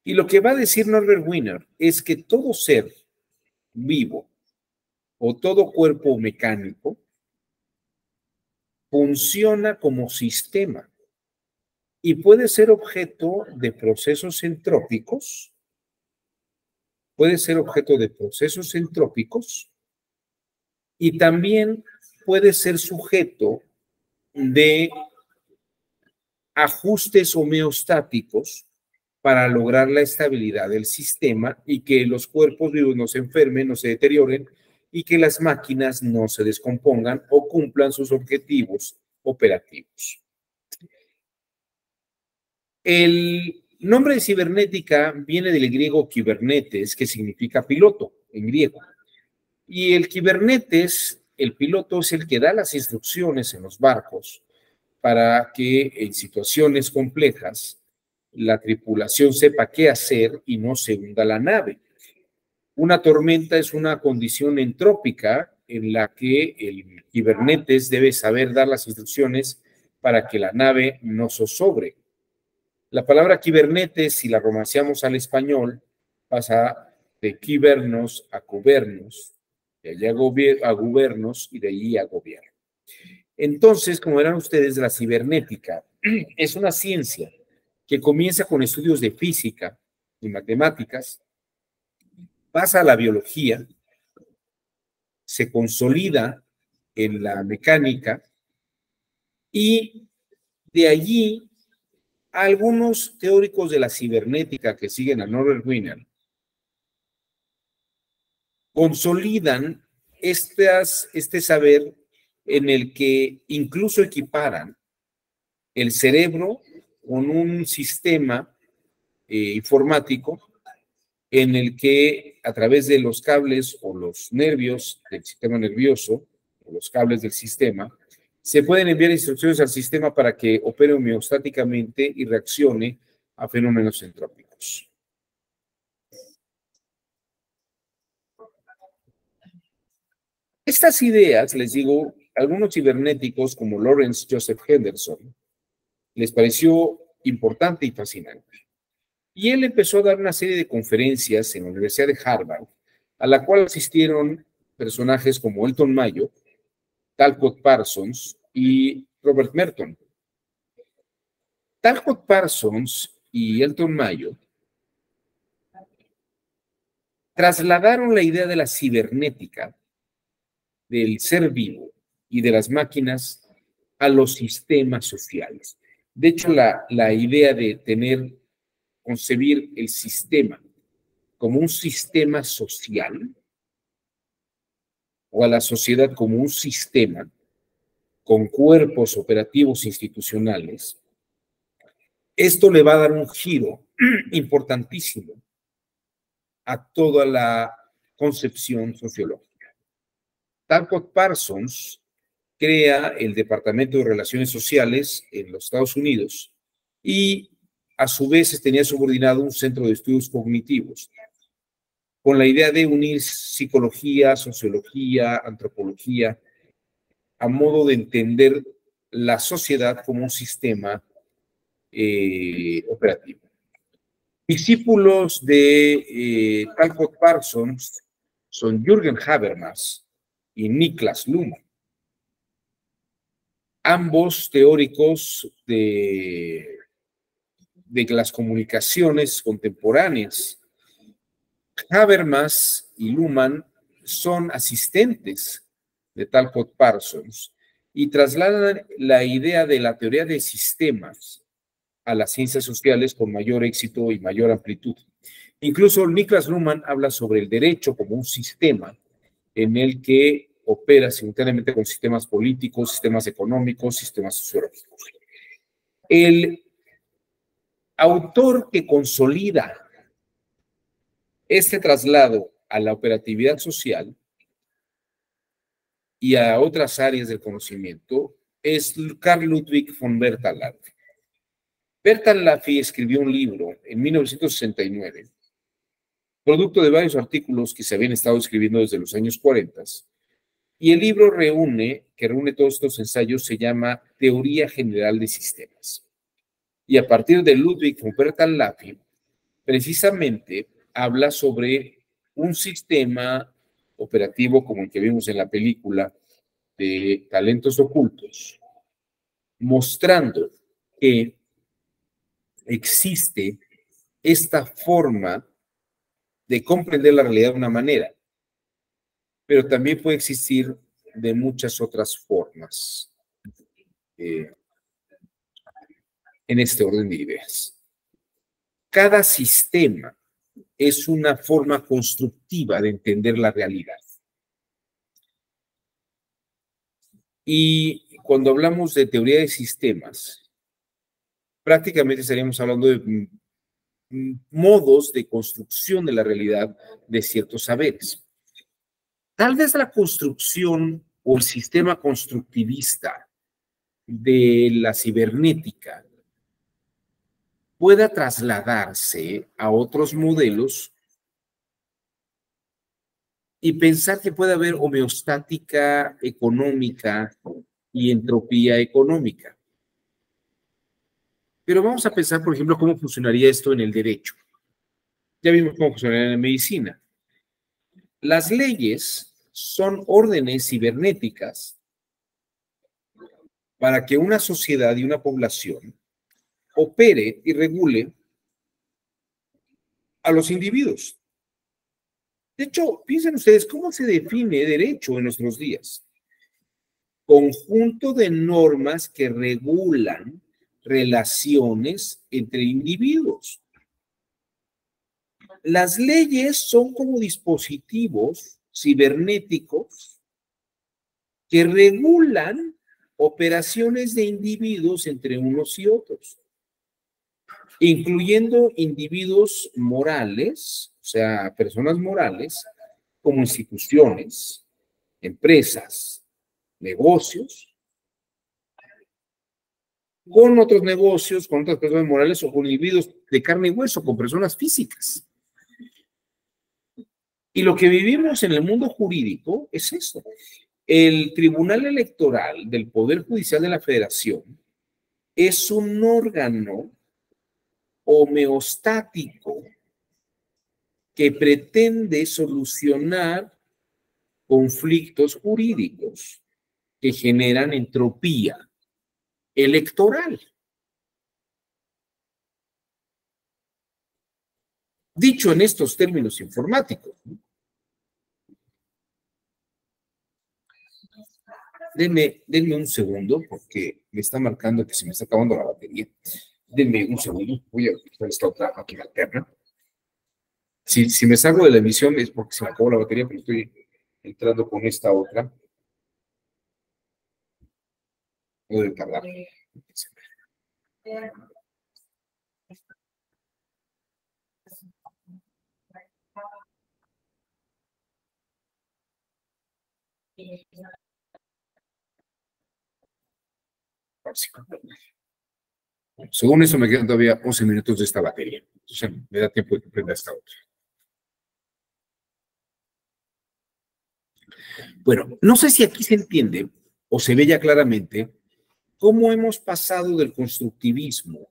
[SPEAKER 1] Y lo que va a decir Norbert Wiener es que todo ser vivo o todo cuerpo mecánico funciona como sistema y puede ser objeto de procesos entrópicos, y también puede ser sujeto de ajustes homeostáticos para lograr la estabilidad del sistema y que los cuerpos vivos no se enfermen, no se deterioren y que las máquinas no se descompongan o cumplan sus objetivos operativos. El nombre de cibernética viene del griego kibernetes, que significa piloto en griego. Y el kibernetes, el piloto, es el que da las instrucciones en los barcos para que en situaciones complejas la tripulación sepa qué hacer y no se hunda la nave. Una tormenta es una condición entrópica en la que el kibernetes debe saber dar las instrucciones para que la nave no zozobre. La palabra kibernetes, si la romanceamos al español, pasa de kibernos a cubernos, de allí a gubernos y de allí a gobierno. Entonces, como verán ustedes, la cibernética es una ciencia que comienza con estudios de física y matemáticas, pasa a la biología, se consolida en la mecánica y de allí algunos teóricos de la cibernética que siguen a Norbert Wiener consolidan este saber en el que incluso equiparan el cerebro con un sistema informático en el que a través de los cables o los nervios del sistema nervioso, o los cables del sistema, se pueden enviar instrucciones al sistema para que opere homeostáticamente y reaccione a fenómenos entrópicos. Estas ideas, les digo, algunos cibernéticos como Lawrence Joseph Henderson les pareció importante y fascinante. Y él empezó a dar una serie de conferencias en la Universidad de Harvard, a la cual asistieron personajes como Elton Mayo, Talcott Parsons y Robert Merton. Talcott Parsons y Elton Mayo trasladaron la idea de la cibernética, del ser vivo y de las máquinas a los sistemas sociales. De hecho, la idea de concebir el sistema como un sistema social o a la sociedad como un sistema con cuerpos operativos institucionales, esto le va a dar un giro importantísimo a toda la concepción sociológica. Talcott Parsons crea el Departamento de Relaciones Sociales en los Estados Unidos y a su vez tenía subordinado un centro de estudios cognitivos con la idea de unir psicología, sociología, antropología, a modo de entender la sociedad como un sistema operativo. Discípulos de Talcott Parsons son Jürgen Habermas y Niklas Luhmann, ambos teóricos de las comunicaciones contemporáneas. Habermas y Luhmann son asistentes de Talcott Parsons y trasladan la idea de la teoría de sistemas a las ciencias sociales con mayor éxito y mayor amplitud. Incluso Niklas Luhmann habla sobre el derecho como un sistema en el que opera simultáneamente con sistemas políticos, sistemas económicos, sistemas sociológicos. El autor que consolida este traslado a la operatividad social y a otras áreas del conocimiento es Carl Ludwig von Bertalanffy. Bertalanffy escribió un libro en 1969, producto de varios artículos que se habían estado escribiendo desde los años 40, y el libro que reúne todos estos ensayos, se llama Teoría General de Sistemas. Y a partir de Ludwig von Bertalanffy, precisamente habla sobre un sistema operativo como el que vimos en la película de Talentos Ocultos, mostrando que existe esta forma de comprender la realidad de una manera, pero también puede existir de muchas otras formas en este orden de ideas. Cada sistema es una forma constructiva de entender la realidad. Y cuando hablamos de teoría de sistemas, prácticamente estaríamos hablando de modos de construcción de la realidad de ciertos saberes. Tal vez la construcción o el sistema constructivista de la cibernética pueda trasladarse a otros modelos y pensar que puede haber homeostática económica y entropía económica. Pero vamos a pensar, por ejemplo, cómo funcionaría esto en el derecho. Ya vimos cómo funcionaría en la medicina. Las leyes son órdenes cibernéticas para que una sociedad y una población opere y regule a los individuos. De hecho, piensen ustedes, ¿cómo se define derecho en nuestros días? Conjunto de normas que regulan relaciones entre individuos. Las leyes son como dispositivos cibernéticos que regulan operaciones de individuos entre unos y otros, incluyendo individuos morales, o sea, personas morales, como instituciones, empresas, negocios, con otros negocios, con otras personas morales o con individuos de carne y hueso, con personas físicas. Y lo que vivimos en el mundo jurídico es esto. El Tribunal Electoral del Poder Judicial de la Federación es un órgano homeostático que pretende solucionar conflictos jurídicos que generan entropía electoral. Dicho en estos términos informáticos, denme un segundo porque me está marcando que se me está acabando la batería. Denme un segundo, voy a utilizar esta otra máquina alterna. Si me salgo de la emisión es porque se me acabó la batería, pero estoy entrando con esta otra. No debe tardar. Según eso me quedan todavía 11 minutos de esta batería. Entonces me da tiempo de que prenda esta otra. Bueno, no sé si aquí se entiende o se ve ya claramente cómo hemos pasado del constructivismo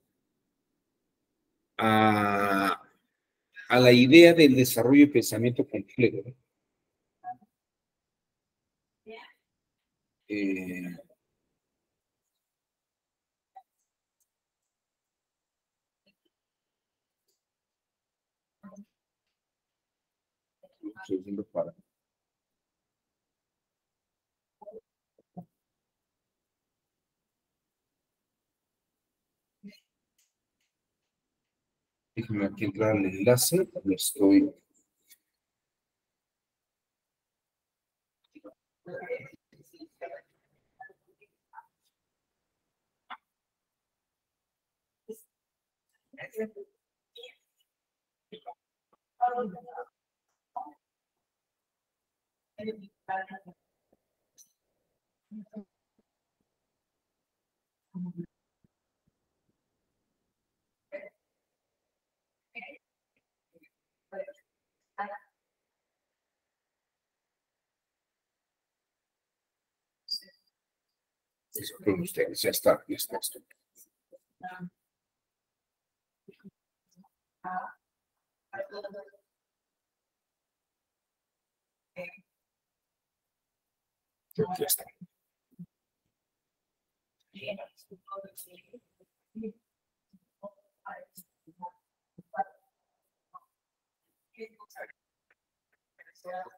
[SPEAKER 1] a la idea del desarrollo y pensamiento complejo. Para. Déjenme aquí entrar al enlace. Ya estoy. Eso con ustedes, ya está esto. Ya está.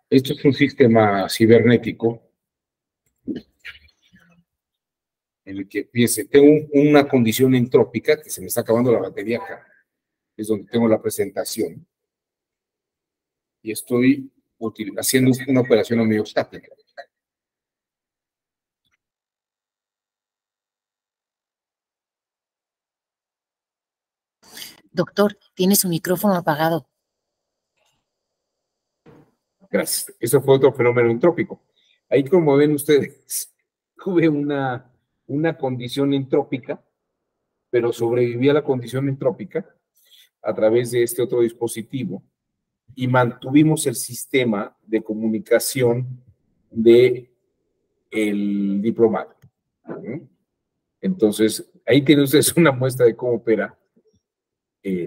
[SPEAKER 1] Esto es un sistema cibernético en el que, fíjense, tengo una condición entrópica que se me está acabando la batería acá. Es donde tengo la presentación. Y estoy haciendo una operación homeostática.
[SPEAKER 8] Doctor, tiene su micrófono apagado.
[SPEAKER 1] Gracias. Eso fue otro fenómeno entrópico. Ahí, como ven ustedes, tuve una condición entrópica, pero sobreviví a la condición entrópica a través de este otro dispositivo y mantuvimos el sistema de comunicación del diplomado. Entonces, ahí tienen ustedes una muestra de cómo opera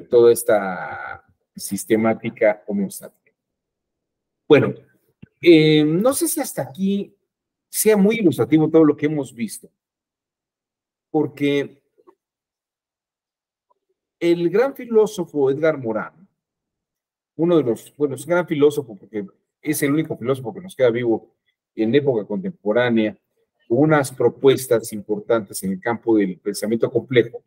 [SPEAKER 1] toda esta sistemática homeostática. Bueno, no sé si hasta aquí sea muy ilustrativo todo lo que hemos visto, porque el gran filósofo Edgar Morin, uno de los, bueno, es un gran filósofo porque es el único filósofo que nos queda vivo en época contemporánea, con unas propuestas importantes en el campo del pensamiento complejo.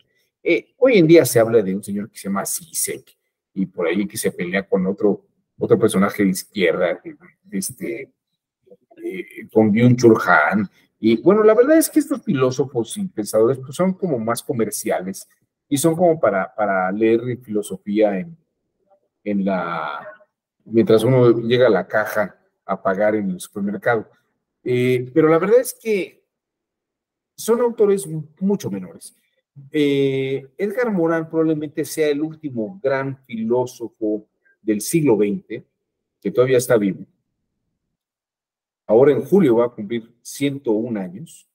[SPEAKER 1] Hoy en día se habla de un señor que se llama Zizek, y por ahí que se pelea con otro personaje de izquierda, con Byung-Chul Han. Y bueno, la verdad es que estos filósofos y pensadores pues, son como más comerciales y son como para leer filosofía mientras uno llega a la caja a pagar en el supermercado. Pero la verdad es que son autores mucho menores. Edgar Morin probablemente sea el último gran filósofo del siglo XX que todavía está vivo. Ahora en julio va a cumplir 101 años,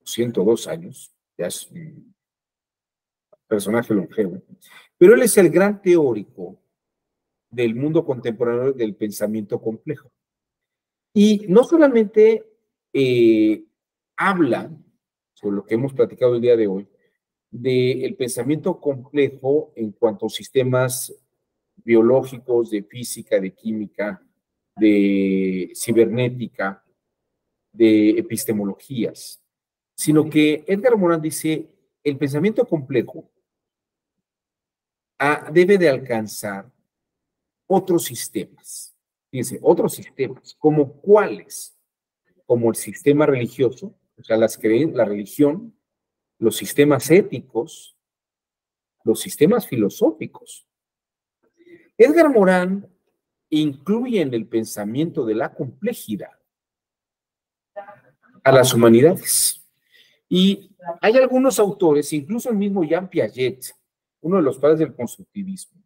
[SPEAKER 1] 102 años, ya es un personaje longevo. Pero él es el gran teórico del mundo contemporáneo del pensamiento complejo. Y no solamente habla sobre lo que hemos platicado el día de hoy, del pensamiento complejo en cuanto a sistemas biológicos, de física, de química, de cibernética, de epistemologías, sino que Edgar Morin dice, el pensamiento complejo debe de alcanzar otros sistemas. Fíjense, otros sistemas, ¿como cuáles? Como el sistema religioso, o sea, la religión, los sistemas éticos, los sistemas filosóficos. Edgar Morin incluye en el pensamiento de la complejidad a las humanidades. Y hay algunos autores, incluso el mismo Jean Piaget, uno de los padres del constructivismo,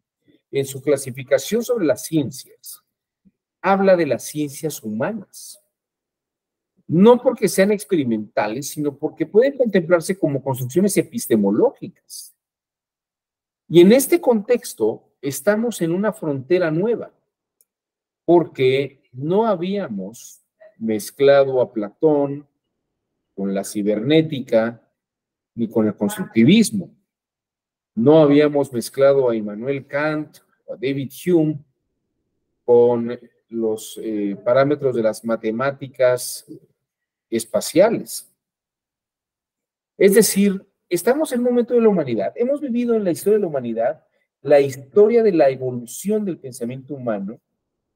[SPEAKER 1] en su clasificación sobre las ciencias, habla de las ciencias humanas. No porque sean experimentales, sino porque pueden contemplarse como construcciones epistemológicas. Y en este contexto estamos en una frontera nueva, porque no habíamos mezclado a Platón con la cibernética ni con el constructivismo. No habíamos mezclado a Immanuel Kant o a David Hume con los parámetros de las matemáticas espaciales. Es decir, estamos en un momento de la humanidad. Hemos vivido en la historia de la humanidad la historia de la evolución del pensamiento humano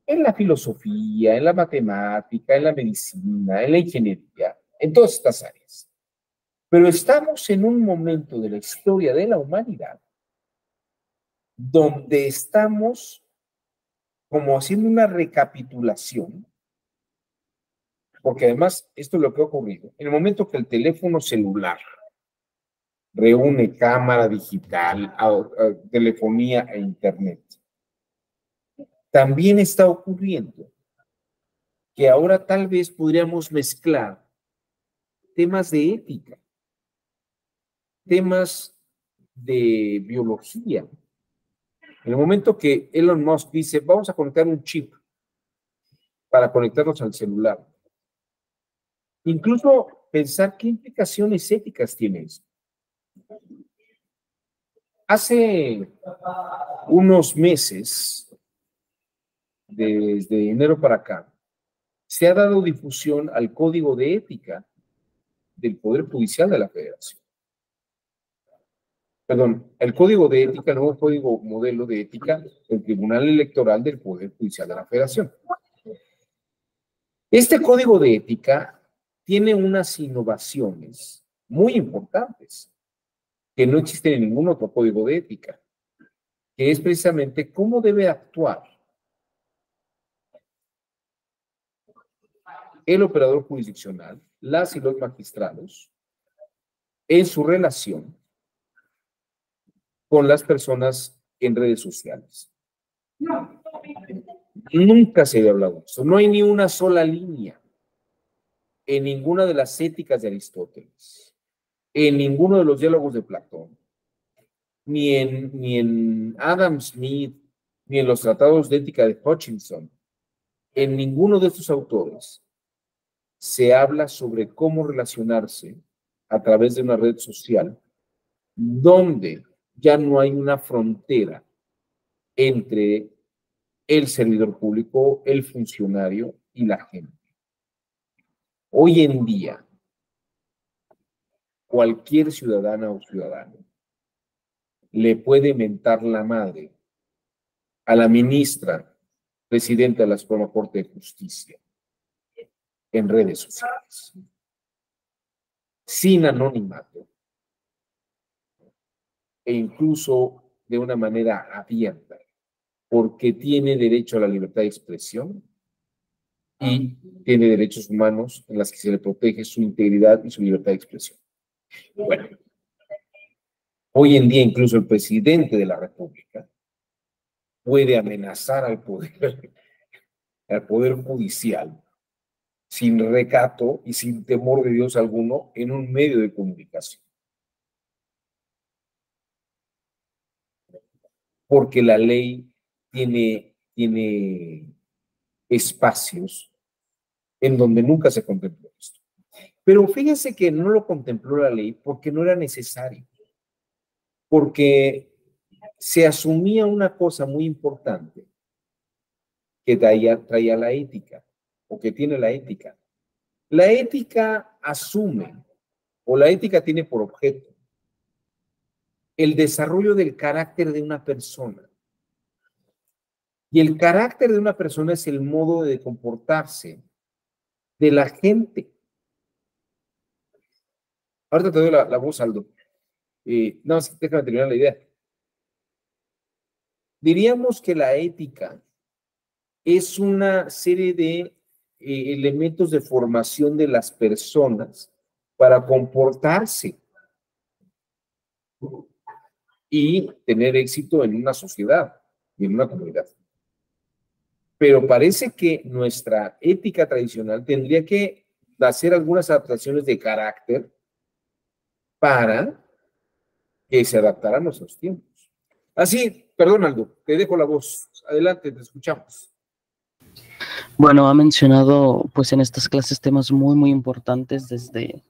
[SPEAKER 1] en la filosofía, en la matemática, en la medicina, en la ingeniería, en todas estas áreas. Pero estamos en un momento de la historia de la humanidad donde estamos como haciendo una recapitulación, porque además esto es lo que ha ocurrido. En el momento que el teléfono celular reúne cámara digital, telefonía e internet, también está ocurriendo que ahora tal vez podríamos mezclar temas de ética, temas de biología. En el momento que Elon Musk dice, vamos a conectar un chip para conectarnos al celular, incluso pensar qué implicaciones éticas tiene eso. Hace unos meses, desde enero para acá, se ha dado difusión al Código de Ética del Poder Judicial de la Federación. Perdón, el Código de Ética, el nuevo Código Modelo de Ética del Tribunal Electoral del Poder Judicial de la Federación. Este Código de Ética tiene unas innovaciones muy importantes que no existen en ningún otro Código de Ética, que es precisamente cómo debe actuar el operador jurisdiccional, las y los magistrados, en su relación con las personas en redes sociales. Nunca se había hablado de eso. No hay ni una sola línea en ninguna de las éticas de Aristóteles, en ninguno de los diálogos de Platón, ni en Adam Smith, ni en los tratados de ética de Hutchinson. En ninguno de estos autores se habla sobre cómo relacionarse a través de una red social donde ya no hay una frontera entre el servidor público, el funcionario y la gente. Hoy en día, cualquier ciudadana o ciudadano le puede mentar la madre a la ministra presidenta de la Suprema Corte de Justicia en redes sociales, sin anonimato, e incluso de una manera abierta, porque tiene derecho a la libertad de expresión y tiene derechos humanos en las que se le protege su integridad y su libertad de expresión. Bueno, hoy en día incluso el presidente de la República puede amenazar al poder judicial sin recato y sin temor de Dios alguno en un medio de comunicación. Porque la ley tiene espacios en donde nunca se contempló esto. Pero fíjense que no lo contempló la ley porque no era necesario. Porque se asumía una cosa muy importante que traía la ética, o que tiene la ética. La ética asume, o la ética tiene por objeto, el desarrollo del carácter de una persona. Y el carácter de una persona es el modo de comportarse de la gente. Ahorita te doy la voz, Aldo. Nada más déjame terminar la idea. Diríamos que la ética es una serie de elementos de formación de las personas para comportarse y tener éxito en una sociedad y en una comunidad. Pero parece que nuestra ética tradicional tendría que hacer algunas adaptaciones de carácter para que se adaptara a nuestros tiempos. Así, perdón, Aldo, te dejo la voz. Adelante, te escuchamos.
[SPEAKER 9] Bueno, ha mencionado pues en estas clases temas muy importantes desde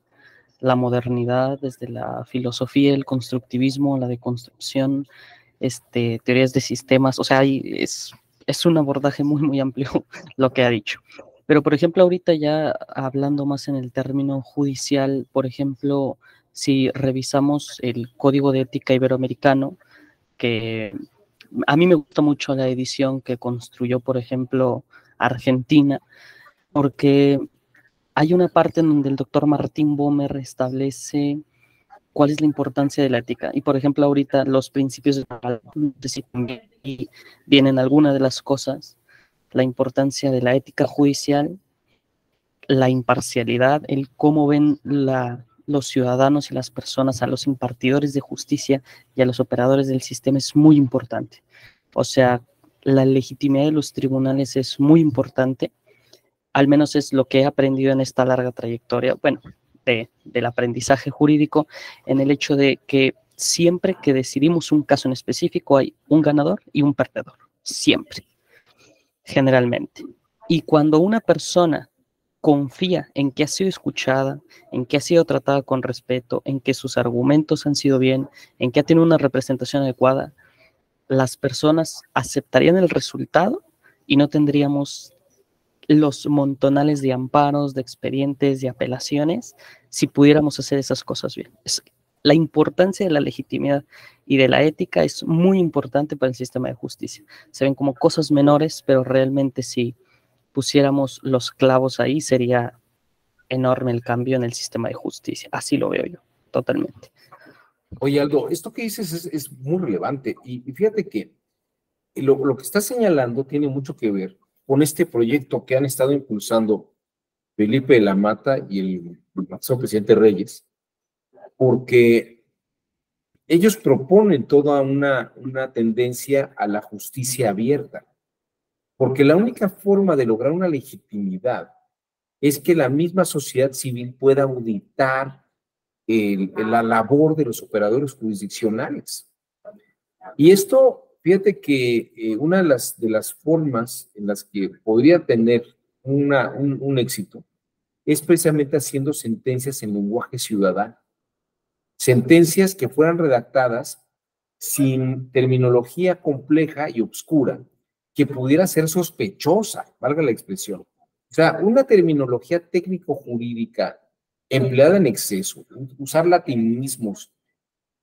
[SPEAKER 9] la modernidad, desde la filosofía, el constructivismo, la deconstrucción, teorías de sistemas, o sea, es un abordaje muy amplio lo que ha dicho. Pero, por ejemplo, ahorita ya hablando más en el término judicial, por ejemplo, si revisamos el Código de Ética Iberoamericano, que a mí me gusta mucho la edición que construyó, por ejemplo, Argentina, porque hay una parte en donde el doctor Martín Bomer establece cuál es la importancia de la ética. Y, por ejemplo, ahorita los principios de la y vienen algunas de las cosas, la importancia de la ética judicial, la imparcialidad, el cómo ven los ciudadanos y las personas a los impartidores de justicia y a los operadores del sistema es muy importante. O sea, la legitimidad de los tribunales es muy importante, al menos es lo que he aprendido en esta larga trayectoria, bueno, del aprendizaje jurídico, en el hecho de que siempre que decidimos un caso en específico hay un ganador y un perdedor, siempre, generalmente. Y cuando una persona confía en que ha sido escuchada, en que ha sido tratada con respeto, en que sus argumentos han sido bien, en que ha tenido una representación adecuada, las personas aceptarían el resultado y no tendríamos los montonales de amparos, de expedientes, de apelaciones, si pudiéramos hacer esas cosas bien. La importancia de la legitimidad y de la ética es muy importante para el sistema de justicia. Se ven como cosas menores, pero realmente si pusiéramos los clavos ahí, sería enorme el cambio en el sistema de justicia. Así lo veo yo, totalmente.
[SPEAKER 1] Oye, Aldo, esto que dices es muy relevante. Y fíjate que lo que estás señalando tiene mucho que ver con este proyecto que han estado impulsando Felipe de la Mata y el presidente Reyes, porque ellos proponen toda una tendencia a la justicia abierta, porque la única forma de lograr una legitimidad es que la misma sociedad civil pueda auditar la labor de los operadores jurisdiccionales. Y esto, fíjate que una de las formas en las que podría tener un éxito es precisamente haciendo sentencias en lenguaje ciudadano. Sentencias que fueran redactadas sin terminología compleja y obscura, que pudiera ser sospechosa, valga la expresión. O sea, una terminología técnico-jurídica empleada en exceso, usar latinismos,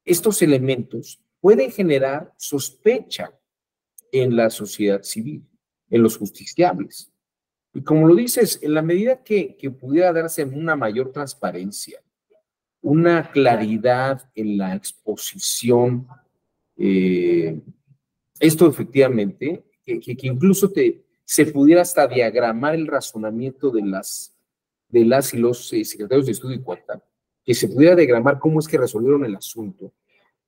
[SPEAKER 1] estos elementos pueden generar sospecha en la sociedad civil, en los justiciables. Y como lo dices, en la medida que pudiera darse una mayor transparencia, una claridad en la exposición, esto efectivamente, que incluso se pudiera hasta diagramar el razonamiento de las y los secretarios de estudio y cuenta, que se pudiera diagramar cómo es que resolvieron el asunto,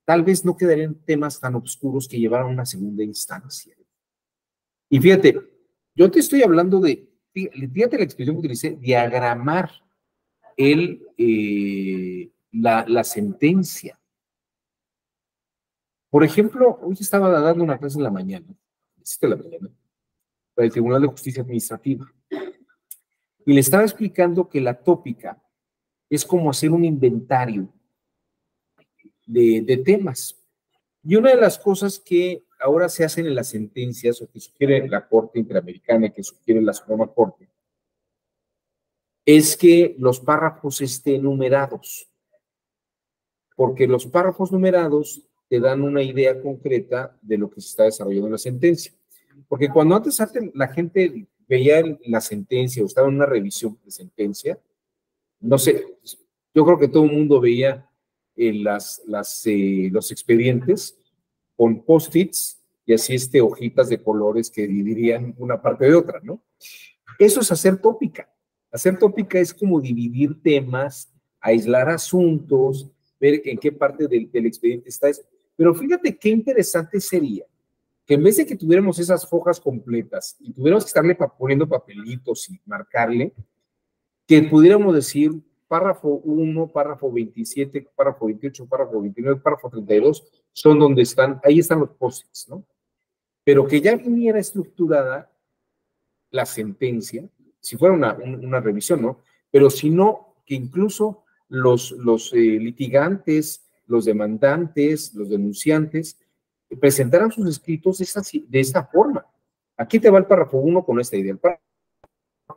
[SPEAKER 1] tal vez no quedarían temas tan oscuros que llevaran a una segunda instancia. Y fíjate, yo te estoy hablando fíjate la expresión que utilicé, diagramar la sentencia. Por ejemplo, hoy estaba dando una clase en la mañana, para el Tribunal de Justicia Administrativa, y le estaba explicando que la tópica es como hacer un inventario de temas. Y una de las cosas que ahora se hacen en las sentencias, o que sugiere la Corte Interamericana, que sugiere la Suprema Corte, es que los párrafos estén numerados, porque los párrafos numerados te dan una idea concreta de lo que se está desarrollando en la sentencia. Porque cuando antes la gente veía la sentencia o estaba en una revisión de sentencia, no sé, yo creo que todo el mundo veía los expedientes con post-its y así hojitas de colores que dividirían una parte de otra, ¿no? Eso es hacer tópica. Hacer tópica es como dividir temas, aislar asuntos, ver en qué parte del expediente está eso. Pero fíjate qué interesante sería que en vez de que tuviéramos esas hojas completas y tuviéramos que estarle poniendo papelitos y marcarle, que pudiéramos decir párrafo 1, párrafo 27, párrafo 28, párrafo 29, párrafo 32, son donde están, ahí están los post-its, ¿no? Pero que ya viniera estructurada la sentencia, si fuera una revisión, ¿no? Pero si no, que incluso los litigantes, los demandantes, los denunciantes, presentaran sus escritos de esta forma. Aquí te va el párrafo 1 con esta idea, el párrafo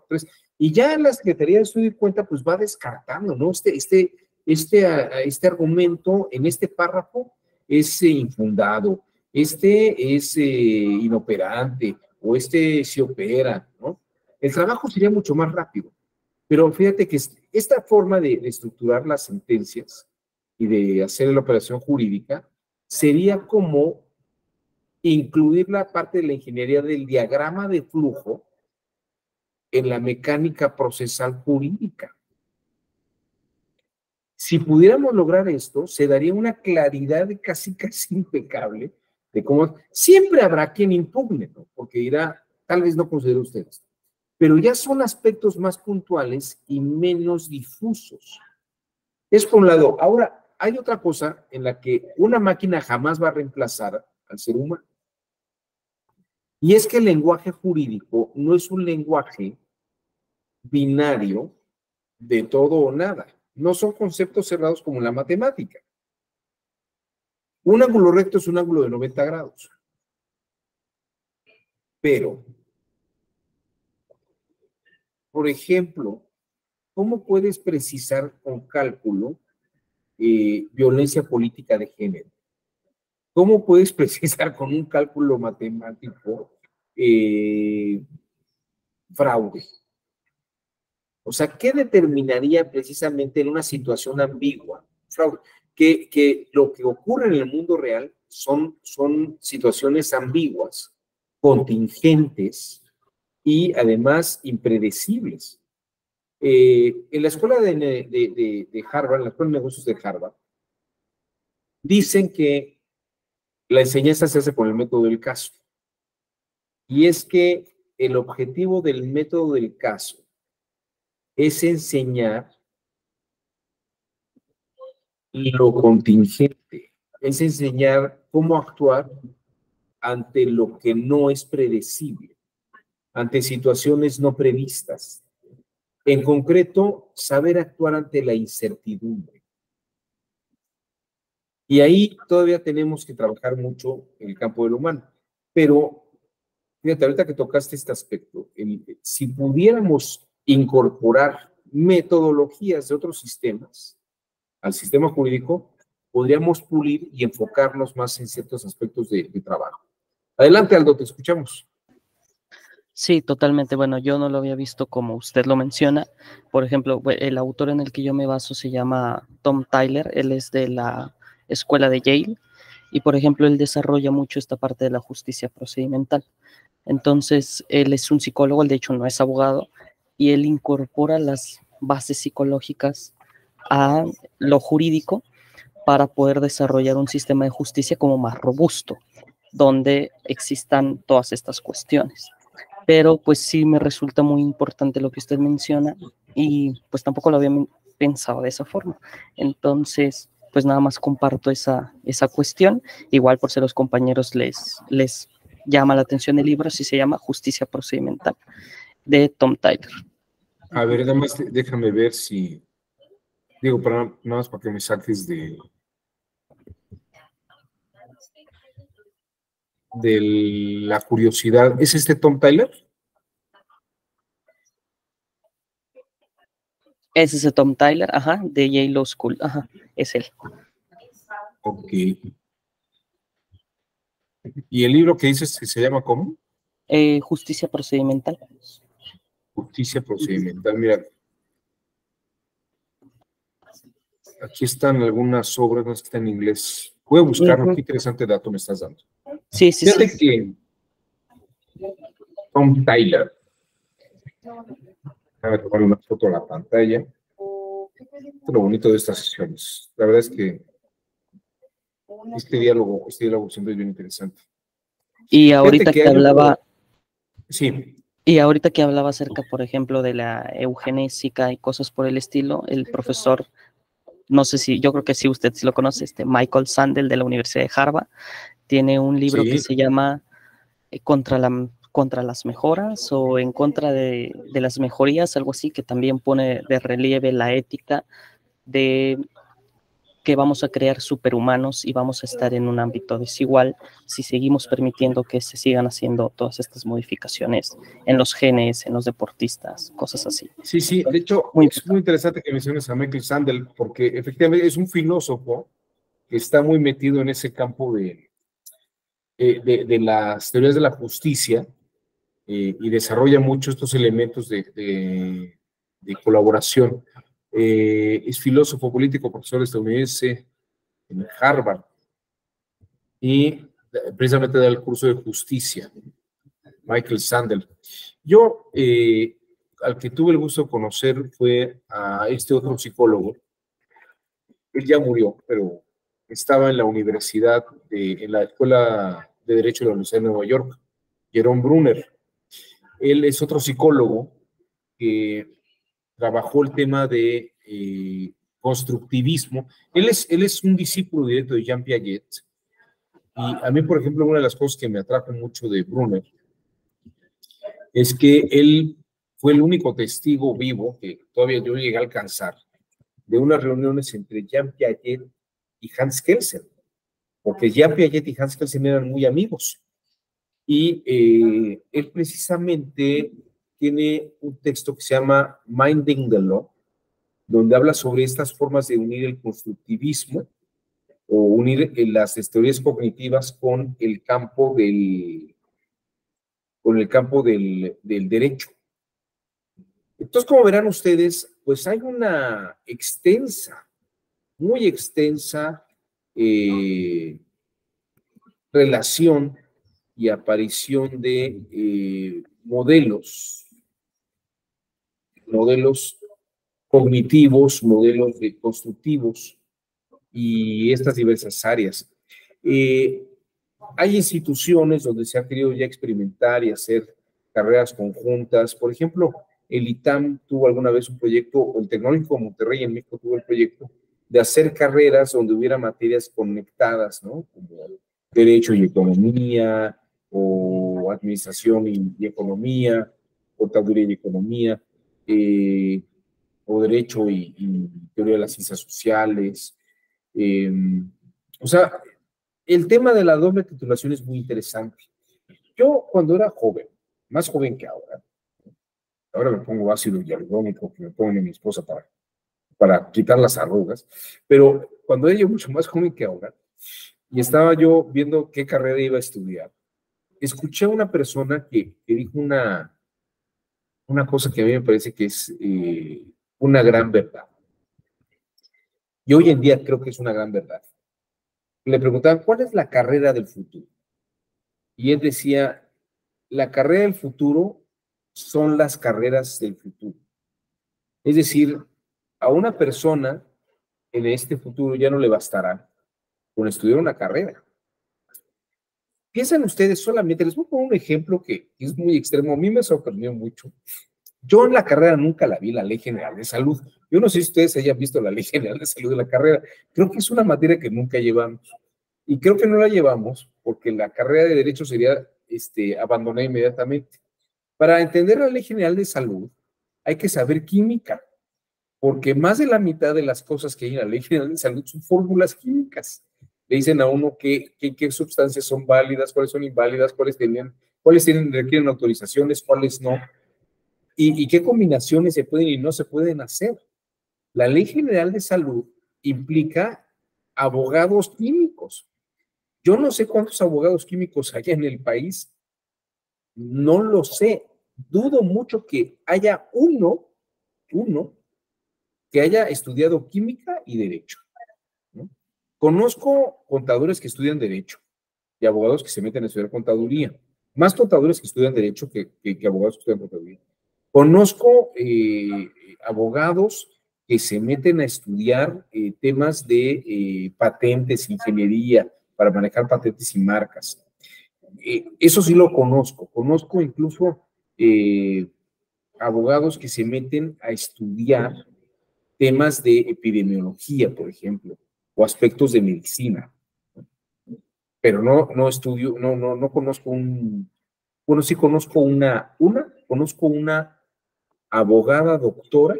[SPEAKER 1] 3, y ya la Secretaría de Estudio y Cuenta pues va descartando, ¿no? Este argumento en este párrafo es infundado, este es inoperante, o este se opera, ¿no? El trabajo sería mucho más rápido, pero fíjate que esta forma de estructurar las sentencias y de hacer la operación jurídica sería como incluir la parte de la ingeniería del diagrama de flujo en la mecánica procesal jurídica. Si pudiéramos lograr esto, se daría una claridad casi impecable de cómo siempre habrá quien impugne, ¿no? Porque dirá, tal vez no considere usted esto, pero ya son aspectos más puntuales y menos difusos. Es por un lado. Ahora, hay otra cosa en la que una máquina jamás va a reemplazar al ser humano. Y es que el lenguaje jurídico no es un lenguaje binario de todo o nada. No son conceptos cerrados como la matemática. Un ángulo recto es un ángulo de 90 grados. Pero, por ejemplo, ¿cómo puedes precisar con cálculo violencia política de género? ¿Cómo puedes precisar con un cálculo matemático fraude? O sea, ¿qué determinaría precisamente en una situación ambigua? Fraude. Que lo que ocurre en el mundo real son situaciones ambiguas, contingentes y además impredecibles. En la escuela de Harvard, en la escuela de negocios de Harvard, dicen que la enseñanza se hace con el método del caso. Y es que el objetivo del método del caso es enseñar lo contingente, es enseñar cómo actuar ante lo que no es predecible, ante situaciones no previstas. En concreto, saber actuar ante la incertidumbre. Y ahí todavía tenemos que trabajar mucho en el campo del humano. Pero, fíjate, ahorita que tocaste este aspecto, si pudiéramos incorporar metodologías de otros sistemas al sistema jurídico, podríamos pulir y enfocarnos más en ciertos aspectos de trabajo. Adelante, Aldo, te escuchamos.
[SPEAKER 9] Sí, totalmente. Bueno, yo no lo había visto como usted lo menciona. Por ejemplo, el autor en el que yo me baso se llama Tom Tyler. Él es de la escuela de Yale y, por ejemplo, él desarrolla mucho esta parte de la justicia procedimental. Entonces, él es un psicólogo, él de hecho no es abogado, y él incorpora las bases psicológicas a lo jurídico para poder desarrollar un sistema de justicia como más robusto, donde existan todas estas cuestiones. Pero pues sí me resulta muy importante lo que usted menciona y pues tampoco lo había pensado de esa forma. Entonces, pues nada más comparto esa cuestión. Igual por si a los compañeros les llama la atención el libro, así se llama Justicia Procedimental, de Tom Tyler.
[SPEAKER 1] A ver, nada más déjame ver si, digo, nada más para que me saques de la curiosidad. ¿Es este Tom Tyler?
[SPEAKER 9] Es ese Tom Tyler, ajá, de Yale Law School, ajá, es él.
[SPEAKER 1] Ok. ¿Y el libro que dices se llama cómo?
[SPEAKER 9] Justicia Procedimental.
[SPEAKER 1] Justicia Procedimental, mira. Aquí están algunas obras, no están en inglés. Voy a buscarlo, qué interesante dato me estás dando.
[SPEAKER 9] Sí, sí,
[SPEAKER 1] fíjate
[SPEAKER 9] sí.
[SPEAKER 1] que Tom Tyler Déjame tomar una foto a la pantalla. Esto es lo bonito de estas sesiones. La verdad es que este diálogo siempre es bien interesante.
[SPEAKER 9] Y ahorita que hablaba,
[SPEAKER 1] sí.
[SPEAKER 9] Y ahorita que hablaba acerca, por ejemplo, de la eugenésica y cosas por el estilo, el profesor, no sé si, yo creo que sí, usted sí lo conoce, Michael Sandel de la Universidad de Harvard, tiene un libro que se llama contra las mejoras o en contra de las mejorías, algo así, que también pone de relieve la ética de que vamos a crear superhumanos y vamos a estar en un ámbito desigual si seguimos permitiendo que se sigan haciendo todas estas modificaciones en los genes, en los deportistas, cosas así.
[SPEAKER 1] Sí, sí, de hecho, es muy interesante que menciones a Michael Sandel, porque efectivamente es un filósofo que está muy metido en ese campo de las teorías de la justicia y desarrolla mucho estos elementos de colaboración. Es filósofo político, profesor estadounidense en Harvard y precisamente da el curso de justicia, Michael Sandel. Yo, al que tuve el gusto de conocer fue a este otro psicólogo. Él ya murió, pero estaba en la universidad, en la Escuela de Derecho de la Universidad de Nueva York, Jerome Brunner. Él es otro psicólogo que trabajó el tema de constructivismo. Él es un discípulo directo de Jean Piaget. Y a mí, por ejemplo, una de las cosas que me atrajo mucho de Brunner es que él fue el único testigo vivo que todavía yo llegué a alcanzar de unas reuniones entre Jean Piaget y Hans Kelsen, porque Jean Piaget y Hans Kelsen eran muy amigos. Y él precisamente tiene un texto que se llama Minding the Law, donde habla sobre estas formas de unir el constructivismo o unir las teorías cognitivas con el campo del derecho. Entonces, como verán ustedes, pues hay una muy extensa relación y aparición de modelos cognitivos, modelos constructivos y estas diversas áreas. Hay instituciones donde se ha querido ya experimentar y hacer carreras conjuntas. Por ejemplo, el ITAM tuvo alguna vez un proyecto, o el Tecnológico de Monterrey en México tuvo el proyecto de hacer carreras donde hubiera materias conectadas, ¿no? Como Derecho y Economía, o Administración y Economía, Contaduría y Economía, o Derecho y Teoría de las Ciencias Sociales. O sea, el tema de la doble titulación es muy interesante. Yo, cuando era joven, más joven que ahora me pongo ácido hialurónico que me pone mi esposa para quitar las arrugas, pero cuando era yo mucho más joven que ahora, y estaba yo viendo qué carrera iba a estudiar, escuché a una persona que dijo una cosa que a mí me parece que es una gran verdad. Y hoy en día creo que es una gran verdad. Le preguntaban, ¿cuál es la carrera del futuro? Y él decía, la carrera del futuro son las carreras del futuro. Es decir, a una persona en este futuro ya no le bastará con estudiar una carrera. Piensan ustedes solamente, les voy a poner un ejemplo que es muy extremo, a mí me sorprendió mucho. Yo en la carrera nunca la vi, la Ley General de Salud. Yo no sé si ustedes hayan visto la Ley General de Salud de la carrera. Creo que es una materia que nunca llevamos. Y creo que no la llevamos porque la carrera de Derecho sería abandonada inmediatamente. Para entender la Ley General de Salud hay que saber química, porque más de la mitad de las cosas que hay en la Ley General de Salud son fórmulas químicas. Le dicen a uno qué sustancias son válidas, cuáles son inválidas, cuáles requieren autorizaciones, cuáles no. Y qué combinaciones se pueden y no se pueden hacer. La Ley General de Salud implica abogados químicos. Yo no sé cuántos abogados químicos hay en el país, no lo sé. Dudo mucho que haya uno que haya estudiado química y derecho, ¿no? Conozco contadores que estudian derecho y abogados que se meten a estudiar contaduría. Más contadores que estudian derecho que abogados que estudian contaduría. Conozco abogados que se meten a estudiar temas de patentes, ingeniería, para manejar patentes y marcas. Eso sí lo conozco. Conozco incluso abogados que se meten a estudiar temas de epidemiología, por ejemplo, o aspectos de medicina. Pero no estudio, no conozco bueno, sí conozco conozco una abogada, doctora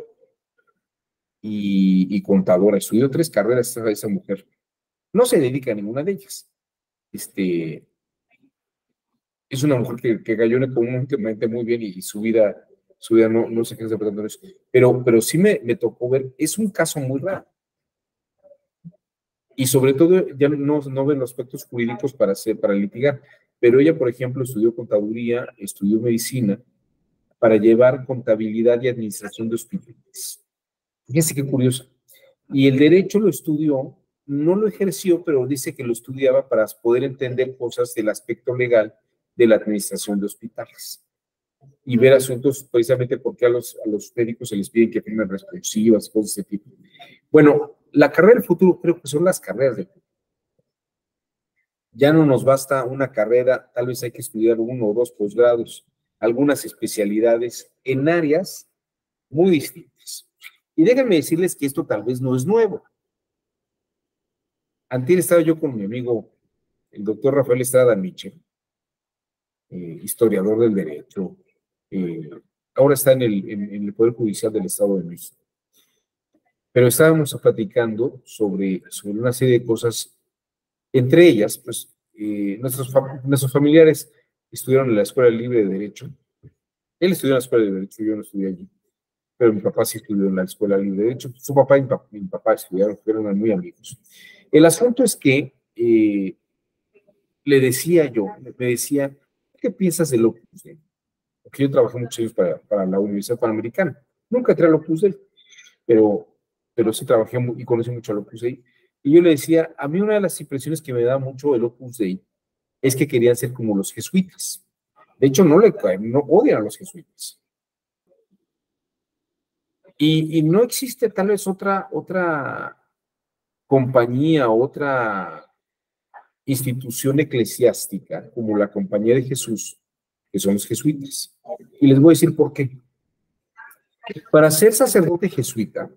[SPEAKER 1] y contadora. Estudió 3 carreras esa mujer. No se dedica a ninguna de ellas. Es una mujer que cayó económicamente muy bien y su vida no sé qué está tratando de eso. Pero sí me tocó ver, es un caso muy raro. Y sobre todo, ya no ven los aspectos jurídicos para litigar. Pero ella, por ejemplo, estudió contaduría, estudió medicina, para llevar contabilidad y administración de hospitales. Fíjense qué curioso. Y el derecho lo estudió, no lo ejerció, pero dice que lo estudiaba para poder entender cosas del aspecto legal de la administración de hospitales. Y ver asuntos, precisamente porque a los médicos se les piden que firmen responsivas, cosas de ese tipo. Bueno, la carrera del futuro creo que son las carreras del futuro. Ya no nos basta una carrera, tal vez hay que estudiar 1 o 2 posgrados, algunas especialidades en áreas muy distintas. Y déjenme decirles que esto tal vez no es nuevo. Antier estaba yo con mi amigo, el doctor Rafael Estrada Michel, historiador del derecho, ahora está en el Poder Judicial del Estado de México. Pero estábamos platicando sobre una serie de cosas, entre ellas, pues, nuestros familiares estudiaron en la Escuela Libre de Derecho. Él estudió en la Escuela de Derecho, yo no estudié allí, pero mi papá sí estudió en la Escuela Libre de Derecho. Su papá y mi papá estudiaron, fueron muy amigos. El asunto es que le decía yo, me decía, ¿qué piensas del Opus Dei? Porque yo trabajé muchos años para la Universidad Panamericana. Nunca entré al Opus Dei, pero sí trabajé y conocí mucho al Opus Dei. Y yo le decía, a mí una de las impresiones que me da mucho el Opus Dei es que querían ser como los jesuitas. De hecho, no odian a los jesuitas. Y no existe tal vez otra compañía, otra institución eclesiástica como la Compañía de Jesús, que son los jesuitas. Y les voy a decir por qué. Para ser sacerdote jesuita,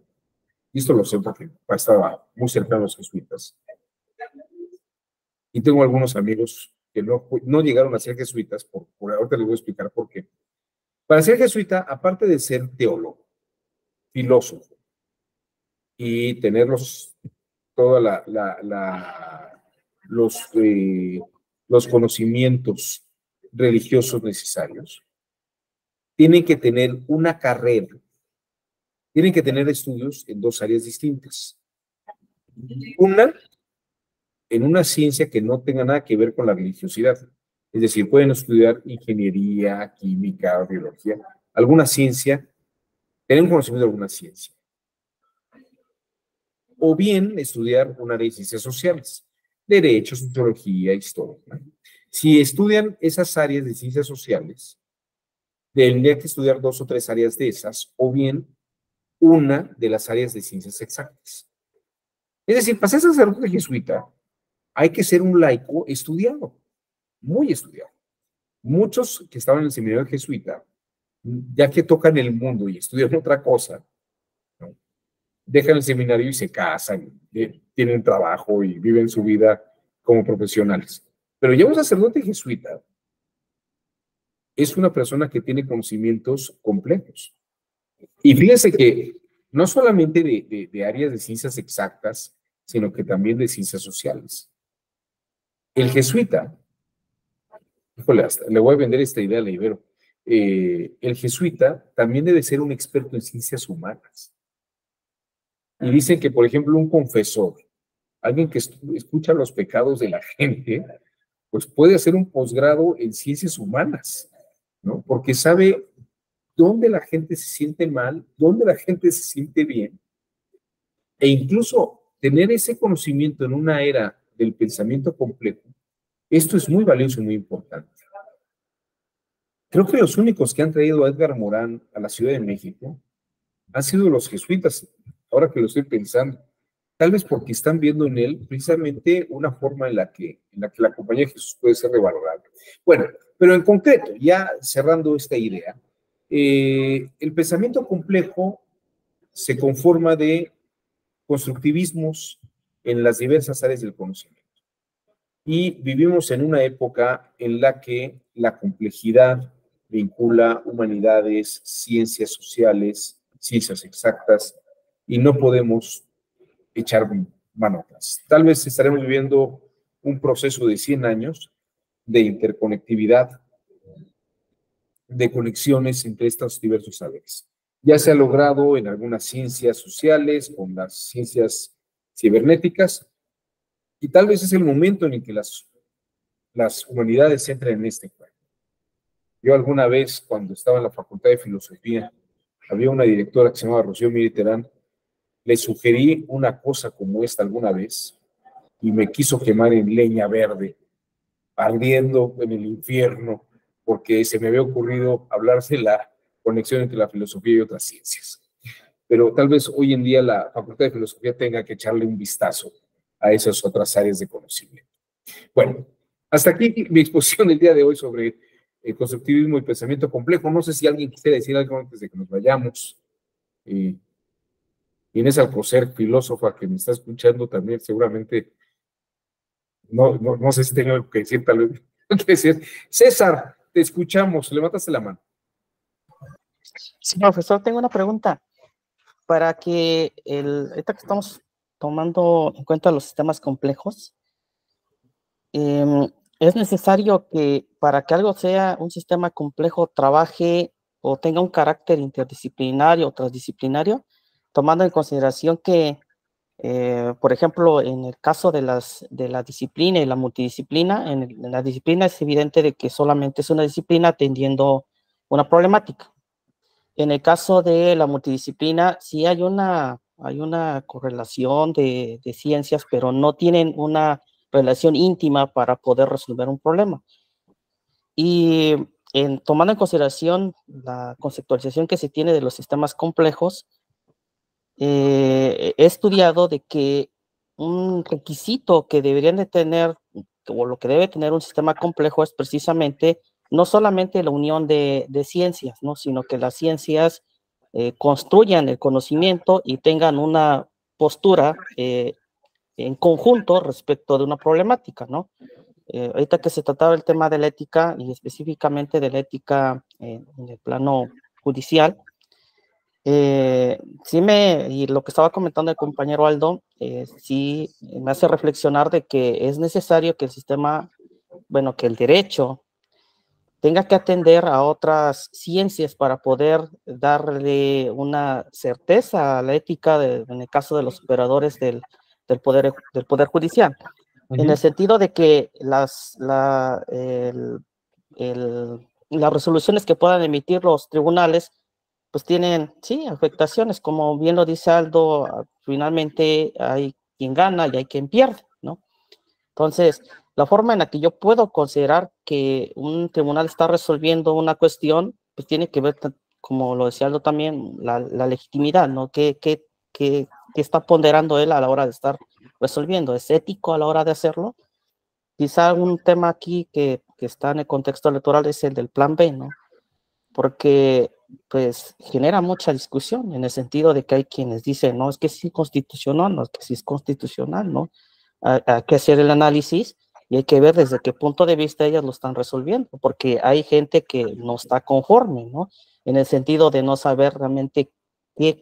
[SPEAKER 1] y esto lo sé porque estaba muy cercano a los jesuitas, y tengo algunos amigos que no llegaron a ser jesuitas, por ahorita les voy a explicar por qué. Para ser jesuita, aparte de ser teólogo, filósofo, y tener todos los conocimientos religiosos necesarios, tienen que tener una carrera, tienen que tener estudios en 2 áreas distintas. Una, en una ciencia que no tenga nada que ver con la religiosidad. Es decir, pueden estudiar ingeniería, química, biología, alguna ciencia, tener un conocimiento de alguna ciencia. O bien estudiar un área de ciencias sociales, derecho, sociología, historia. Si estudian esas áreas de ciencias sociales, tendrían que estudiar 2 o 3 áreas de esas, o bien una de las áreas de ciencias exactas. Es decir, para ser sacerdote jesuita, hay que ser un laico estudiado, muy estudiado. Muchos que estaban en el seminario jesuita, ya que tocan el mundo y estudian otra cosa, ¿no?, dejan el seminario y se casan, tienen trabajo y viven su vida como profesionales. Pero ya un sacerdote jesuita es una persona que tiene conocimientos complejos. Y fíjense que no solamente de áreas de ciencias exactas, sino que también de ciencias sociales. El jesuita, híjole, le voy a vender esta idea a la Ibero, el jesuita también debe ser un experto en ciencias humanas. Y dicen que, por ejemplo, un confesor, alguien que escucha los pecados de la gente, pues puede hacer un posgrado en ciencias humanas, ¿no? Porque sabe dónde la gente se siente mal, dónde la gente se siente bien, e incluso tener ese conocimiento en una era del pensamiento completo, esto es muy valioso y muy importante. Creo que los únicos que han traído a Edgar Morán a la Ciudad de México han sido los jesuitas, ahora que lo estoy pensando. Tal vez porque están viendo en él precisamente una forma en la que la compañía de Jesús puede ser revalorada. Bueno, pero en concreto, ya cerrando esta idea, el pensamiento complejo se conforma de constructivismos en las diversas áreas del conocimiento. Y vivimos en una época en la que la complejidad vincula humanidades, ciencias sociales, ciencias exactas, y no podemos echar mano atrás. Tal vez estaremos viviendo un proceso de 100 años de interconectividad, de conexiones entre estos diversos saberes. Ya se ha logrado en algunas ciencias sociales, con las ciencias cibernéticas, y tal vez es el momento en el que las humanidades entran en este juego. Yo alguna vez, cuando estaba en la Facultad de Filosofía, había una directora que se llamaba Rocío Miriterán, le sugerí una cosa como esta alguna vez, y me quiso quemar en leña verde, ardiendo en el infierno, porque se me había ocurrido hablar de la conexión entre la filosofía y otras ciencias. Pero tal vez hoy en día la Facultad de Filosofía tenga que echarle un vistazo a esas otras áreas de conocimiento. Bueno, hasta aquí mi exposición el día de hoy sobre el constructivismo y pensamiento complejo. No sé si alguien quisiera decir algo antes de que nos vayamos. Inés Alcocer, filósofa que me está escuchando también, seguramente, no sé si tengo algo que decir, tal vez. ¿Qué decir? César, te escuchamos, levantaste la mano.
[SPEAKER 9] Sí, profesor, tengo una pregunta. Para que ahorita que estamos tomando en cuenta los sistemas complejos, es necesario que para que algo sea un sistema complejo trabaje o tenga un carácter interdisciplinario o transdisciplinario, tomando en consideración que, por ejemplo, en el caso de la disciplina y la multidisciplina, en la disciplina es evidente de que solamente es una disciplina atendiendo una problemática. En el caso de la multidisciplina, sí hay una correlación de ciencias, pero no tienen una relación íntima para poder resolver un problema. Y tomando en consideración la conceptualización que se tiene de los sistemas complejos, he estudiado de que un requisito que deberían de tener, o lo que debe tener un sistema complejo es precisamente no solamente la unión de ciencias, ¿no? Sino que las ciencias construyan el conocimiento y tengan una postura en conjunto respecto de una problemática, ¿no? Ahorita que se trataba el tema de la ética y específicamente de la ética en el plano judicial, y lo que estaba comentando el compañero Aldo, sí me hace reflexionar de que es necesario que el sistema, bueno, que el derecho tenga que atender a otras ciencias para poder darle una certeza a la ética en el caso de los operadores del poder judicial, en el sentido de que las resoluciones que puedan emitir los tribunales pues tienen, sí, afectaciones, como bien lo dice Aldo, finalmente hay quien gana y hay quien pierde, ¿no? Entonces, la forma en la que yo puedo considerar que un tribunal está resolviendo una cuestión, pues tiene que ver, como lo decía Aldo también, la legitimidad, ¿no? ¿Qué está ponderando él a la hora de estar resolviendo? ¿Es ético a la hora de hacerlo? Quizá un tema aquí que está en el contexto electoral es el del plan B, ¿no? Porque pues genera mucha discusión en el sentido de que hay quienes dicen, no, es que es inconstitucional, no, es que sí es constitucional, ¿no? Hay que hacer el análisis y hay que ver desde qué punto de vista ellas lo están resolviendo, porque hay gente que no está conforme, ¿no? En el sentido de no saber realmente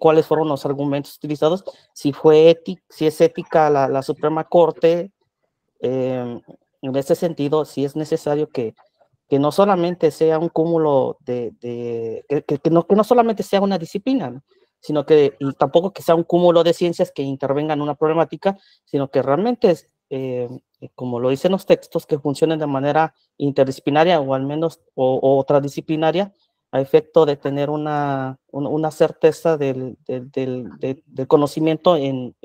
[SPEAKER 9] cuáles fueron los argumentos utilizados, si es ética la Suprema Corte, en ese sentido, sí es necesario que no solamente sea un cúmulo que no solamente sea una disciplina, ¿no? Sino que, y tampoco que sea un cúmulo de ciencias que intervengan en una problemática, sino que realmente, como lo dicen los textos, que funcionen de manera interdisciplinaria o al menos o transdisciplinaria, a efecto de tener una certeza del conocimiento en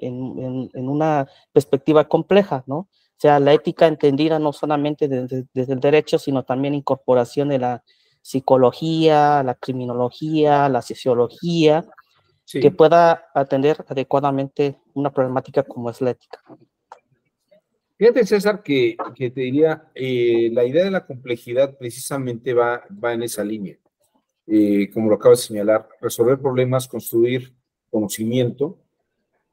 [SPEAKER 9] una perspectiva compleja, ¿no? O sea, la ética entendida no solamente desde el derecho, sino también incorporación de psicología, la criminología, la sociología,
[SPEAKER 1] Sí.
[SPEAKER 9] que pueda atender adecuadamente una problemática como es la ética.
[SPEAKER 1] Fíjate, César, que te diría, la idea de la complejidad precisamente va en esa línea. Como lo acabo de señalar, resolver problemas, construir conocimiento,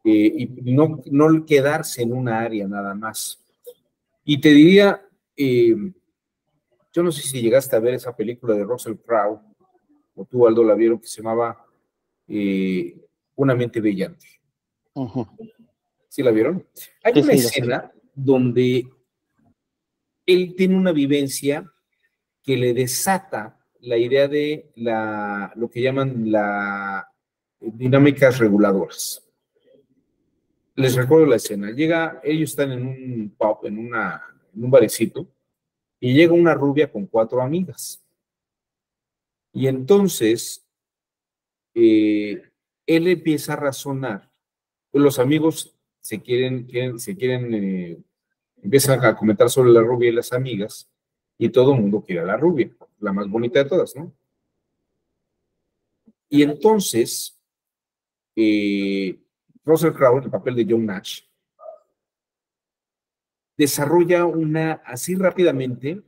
[SPEAKER 1] y no quedarse en una área nada más. Y te diría, yo no sé si llegaste a ver esa película de Russell Crowe, o tú, Aldo, la vieron, que se llamaba Una mente brillante. ¿Sí la vieron? Hay una escena donde él tiene una vivencia que le desata la idea de lo que llaman dinámicas reguladoras. Les recuerdo la escena. Ellos están en un pub, en un barecito, y llega una rubia con 4 amigas. Y entonces, él empieza a razonar. Los amigos empiezan a comentar sobre la rubia y las amigas, y todo el mundo quiere a la rubia, la más bonita de todas, ¿no? Y entonces, Russell Crowe, el papel de John Nash, desarrolla así rápidamente,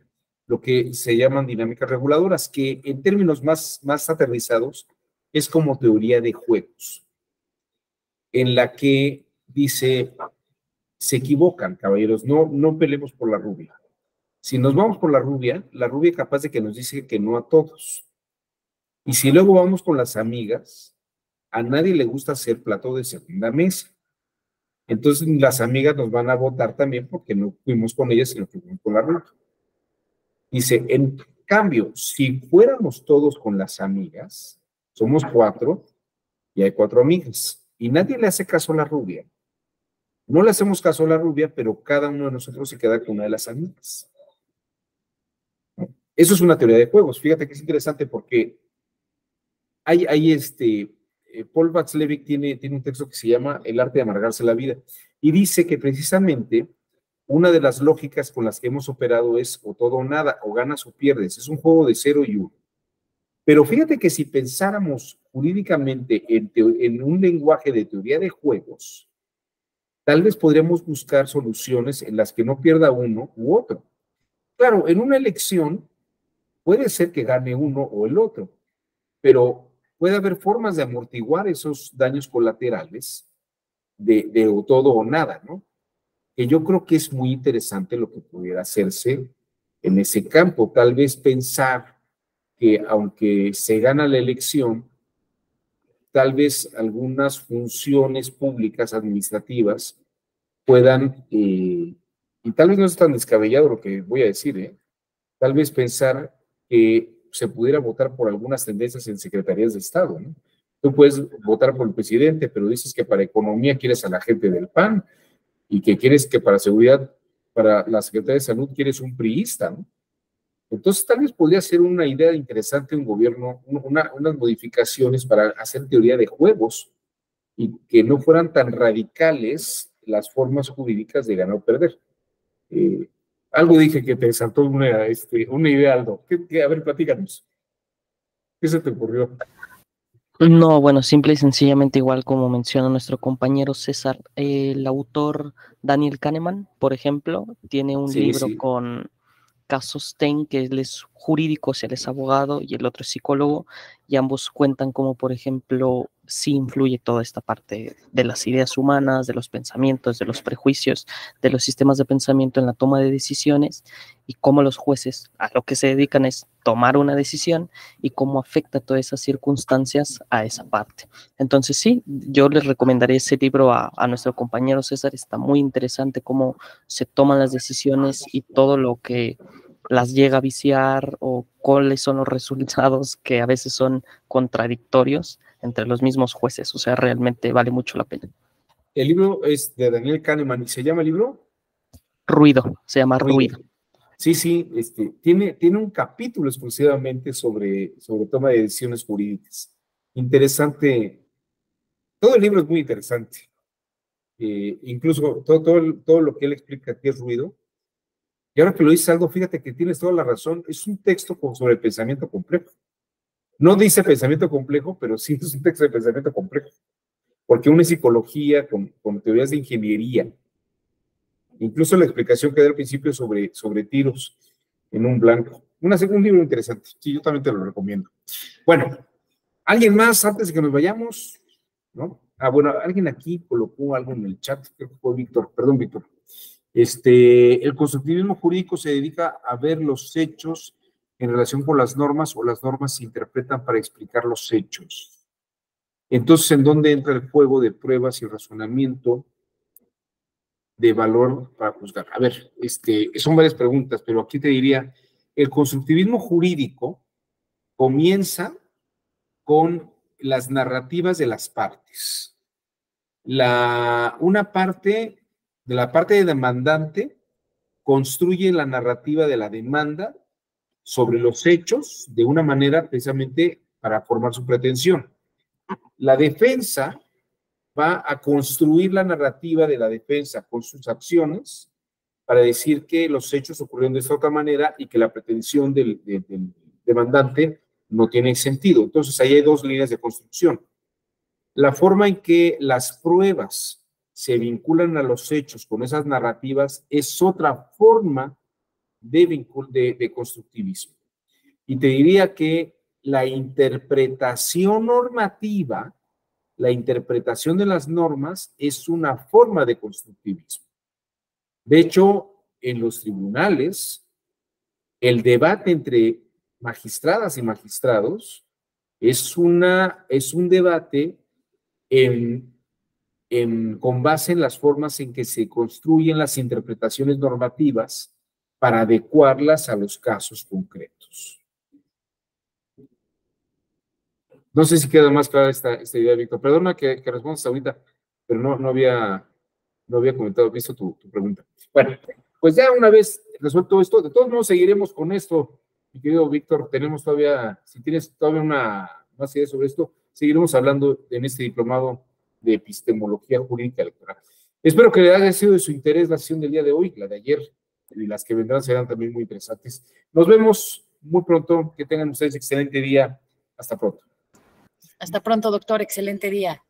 [SPEAKER 1] lo que se llaman dinámicas reguladoras, que en términos más aterrizados es como teoría de juegos, en la que dice, se equivocan, caballeros, no peleemos por la rubia. Si nos vamos por la rubia es capaz de que nos dice que no a todos. Y si luego vamos con las amigas, a nadie le gusta ser plato de segunda mesa. Entonces las amigas nos van a votar también porque no fuimos con ellas, sino que fuimos con la rubia. Dice, en cambio, si fuéramos todos con las amigas, somos 4 y hay 4 amigas, y nadie le hace caso a la rubia. No le hacemos caso a la rubia, pero cada uno de nosotros se queda con una de las amigas. Eso es una teoría de juegos. Fíjate que es interesante porque Paul Václavic tiene un texto que se llama El arte de amargarse la vida, y dice que precisamente una de las lógicas con las que hemos operado es o todo o nada, o ganas o pierdes. Es un juego de 0 y 1. Pero fíjate que si pensáramos jurídicamente en un lenguaje de teoría de juegos, tal vez podríamos buscar soluciones en las que no pierda uno u otro. Claro, en una elección puede ser que gane uno o el otro, pero puede haber formas de amortiguar esos daños colaterales de o todo o nada, ¿no? Que yo creo que es muy interesante lo que pudiera hacerse en ese campo. Tal vez pensar que aunque se gana la elección, tal vez algunas funciones públicas administrativas puedan, y tal vez no es tan descabellado lo que voy a decir, tal vez pensar que se pudiera votar por algunas tendencias en secretarías de Estado, ¿no? Tú puedes votar por el presidente, pero dices que para economía quieres a la gente del PAN, y que quieres que para seguridad, para la Secretaría de Salud quieres un priista, ¿no? Entonces tal vez podría ser una idea interesante un gobierno, unas modificaciones para hacer teoría de juegos y que no fueran tan radicales las formas jurídicas de ganar o perder. Algo dije que te saltó una idea, Aldo. A ver, platícanos. ¿Qué se te ocurrió?
[SPEAKER 9] No, bueno, simple y sencillamente igual como menciona nuestro compañero César, el autor Daniel Kahneman, por ejemplo, tiene un libro con Caso Stein, que él es jurídico, él es abogado y el otro es psicólogo, y ambos cuentan como, por ejemplo, sí influye toda esta parte de las ideas humanas, de los pensamientos, de los prejuicios, de los sistemas de pensamiento en la toma de decisiones, y cómo los jueces a lo que se dedican es tomar una decisión y cómo afecta todas esas circunstancias a esa parte. Entonces sí, yo les recomendaría ese libro a nuestro compañero César, está muy interesante cómo se toman las decisiones y todo lo que las llega a viciar o cuáles son los resultados que a veces son contradictorios entre los mismos jueces. O sea, realmente vale mucho la pena.
[SPEAKER 1] El libro es de Daniel Kahneman y se llama el libro
[SPEAKER 9] Ruido, se llama Ruido.
[SPEAKER 1] Sí, tiene un capítulo exclusivamente sobre toma de decisiones jurídicas. Interesante. Todo el libro es muy interesante. Incluso todo lo que él explica que es ruido, Y ahora que lo dices algo, fíjate que tienes toda la razón, es un texto sobre pensamiento complejo. No dice pensamiento complejo, pero sí es un texto de pensamiento complejo, porque une psicología con teorías de ingeniería. Incluso la explicación que da al principio sobre tiros en un blanco. Un libro interesante, sí, yo también te lo recomiendo. Bueno, ¿alguien más antes de que nos vayamos? ¿No? Bueno, alguien aquí colocó algo en el chat, creo que fue Víctor, perdón, Víctor. El constructivismo jurídico se dedica a ver los hechos en relación con las normas o las normas se interpretan para explicar los hechos. Entonces, ¿en dónde entra el juego de pruebas y razonamiento de valor para juzgar? A ver, son varias preguntas, pero aquí te diría, el constructivismo jurídico comienza con las narrativas de las partes. Una parte de la parte de demandante construye la narrativa de la demanda sobre los hechos de una manera precisamente para formar su pretensión. La defensa va a construir la narrativa de la defensa con sus acciones para decir que los hechos ocurrieron de esta otra manera y que la pretensión del demandante no tiene sentido. Entonces, ahí hay dos líneas de construcción. La forma en que las pruebas se vinculan a los hechos con esas narrativas es otra forma de constructivismo. Y te diría que la interpretación normativa, la interpretación de las normas es una forma de constructivismo. De hecho, en los tribunales, el debate entre magistradas y magistrados es un debate con base en las formas en que se construyen las interpretaciones normativas para adecuarlas a los casos concretos. No sé si queda más clara esta idea, Víctor. Perdona que respondas ahorita, pero no había visto tu pregunta. Bueno, pues ya una vez resuelto esto, de todos modos seguiremos con esto, mi querido Víctor. Tenemos todavía, si tienes todavía más ideas sobre esto, seguiremos hablando en este diplomado de epistemología jurídica electoral. Espero que le haya sido de su interés la sesión del día de hoy, la de ayer, y las que vendrán serán también muy interesantes. Nos vemos muy pronto. Que tengan ustedes excelente día. Hasta pronto.
[SPEAKER 8] Hasta pronto, doctor. Excelente día.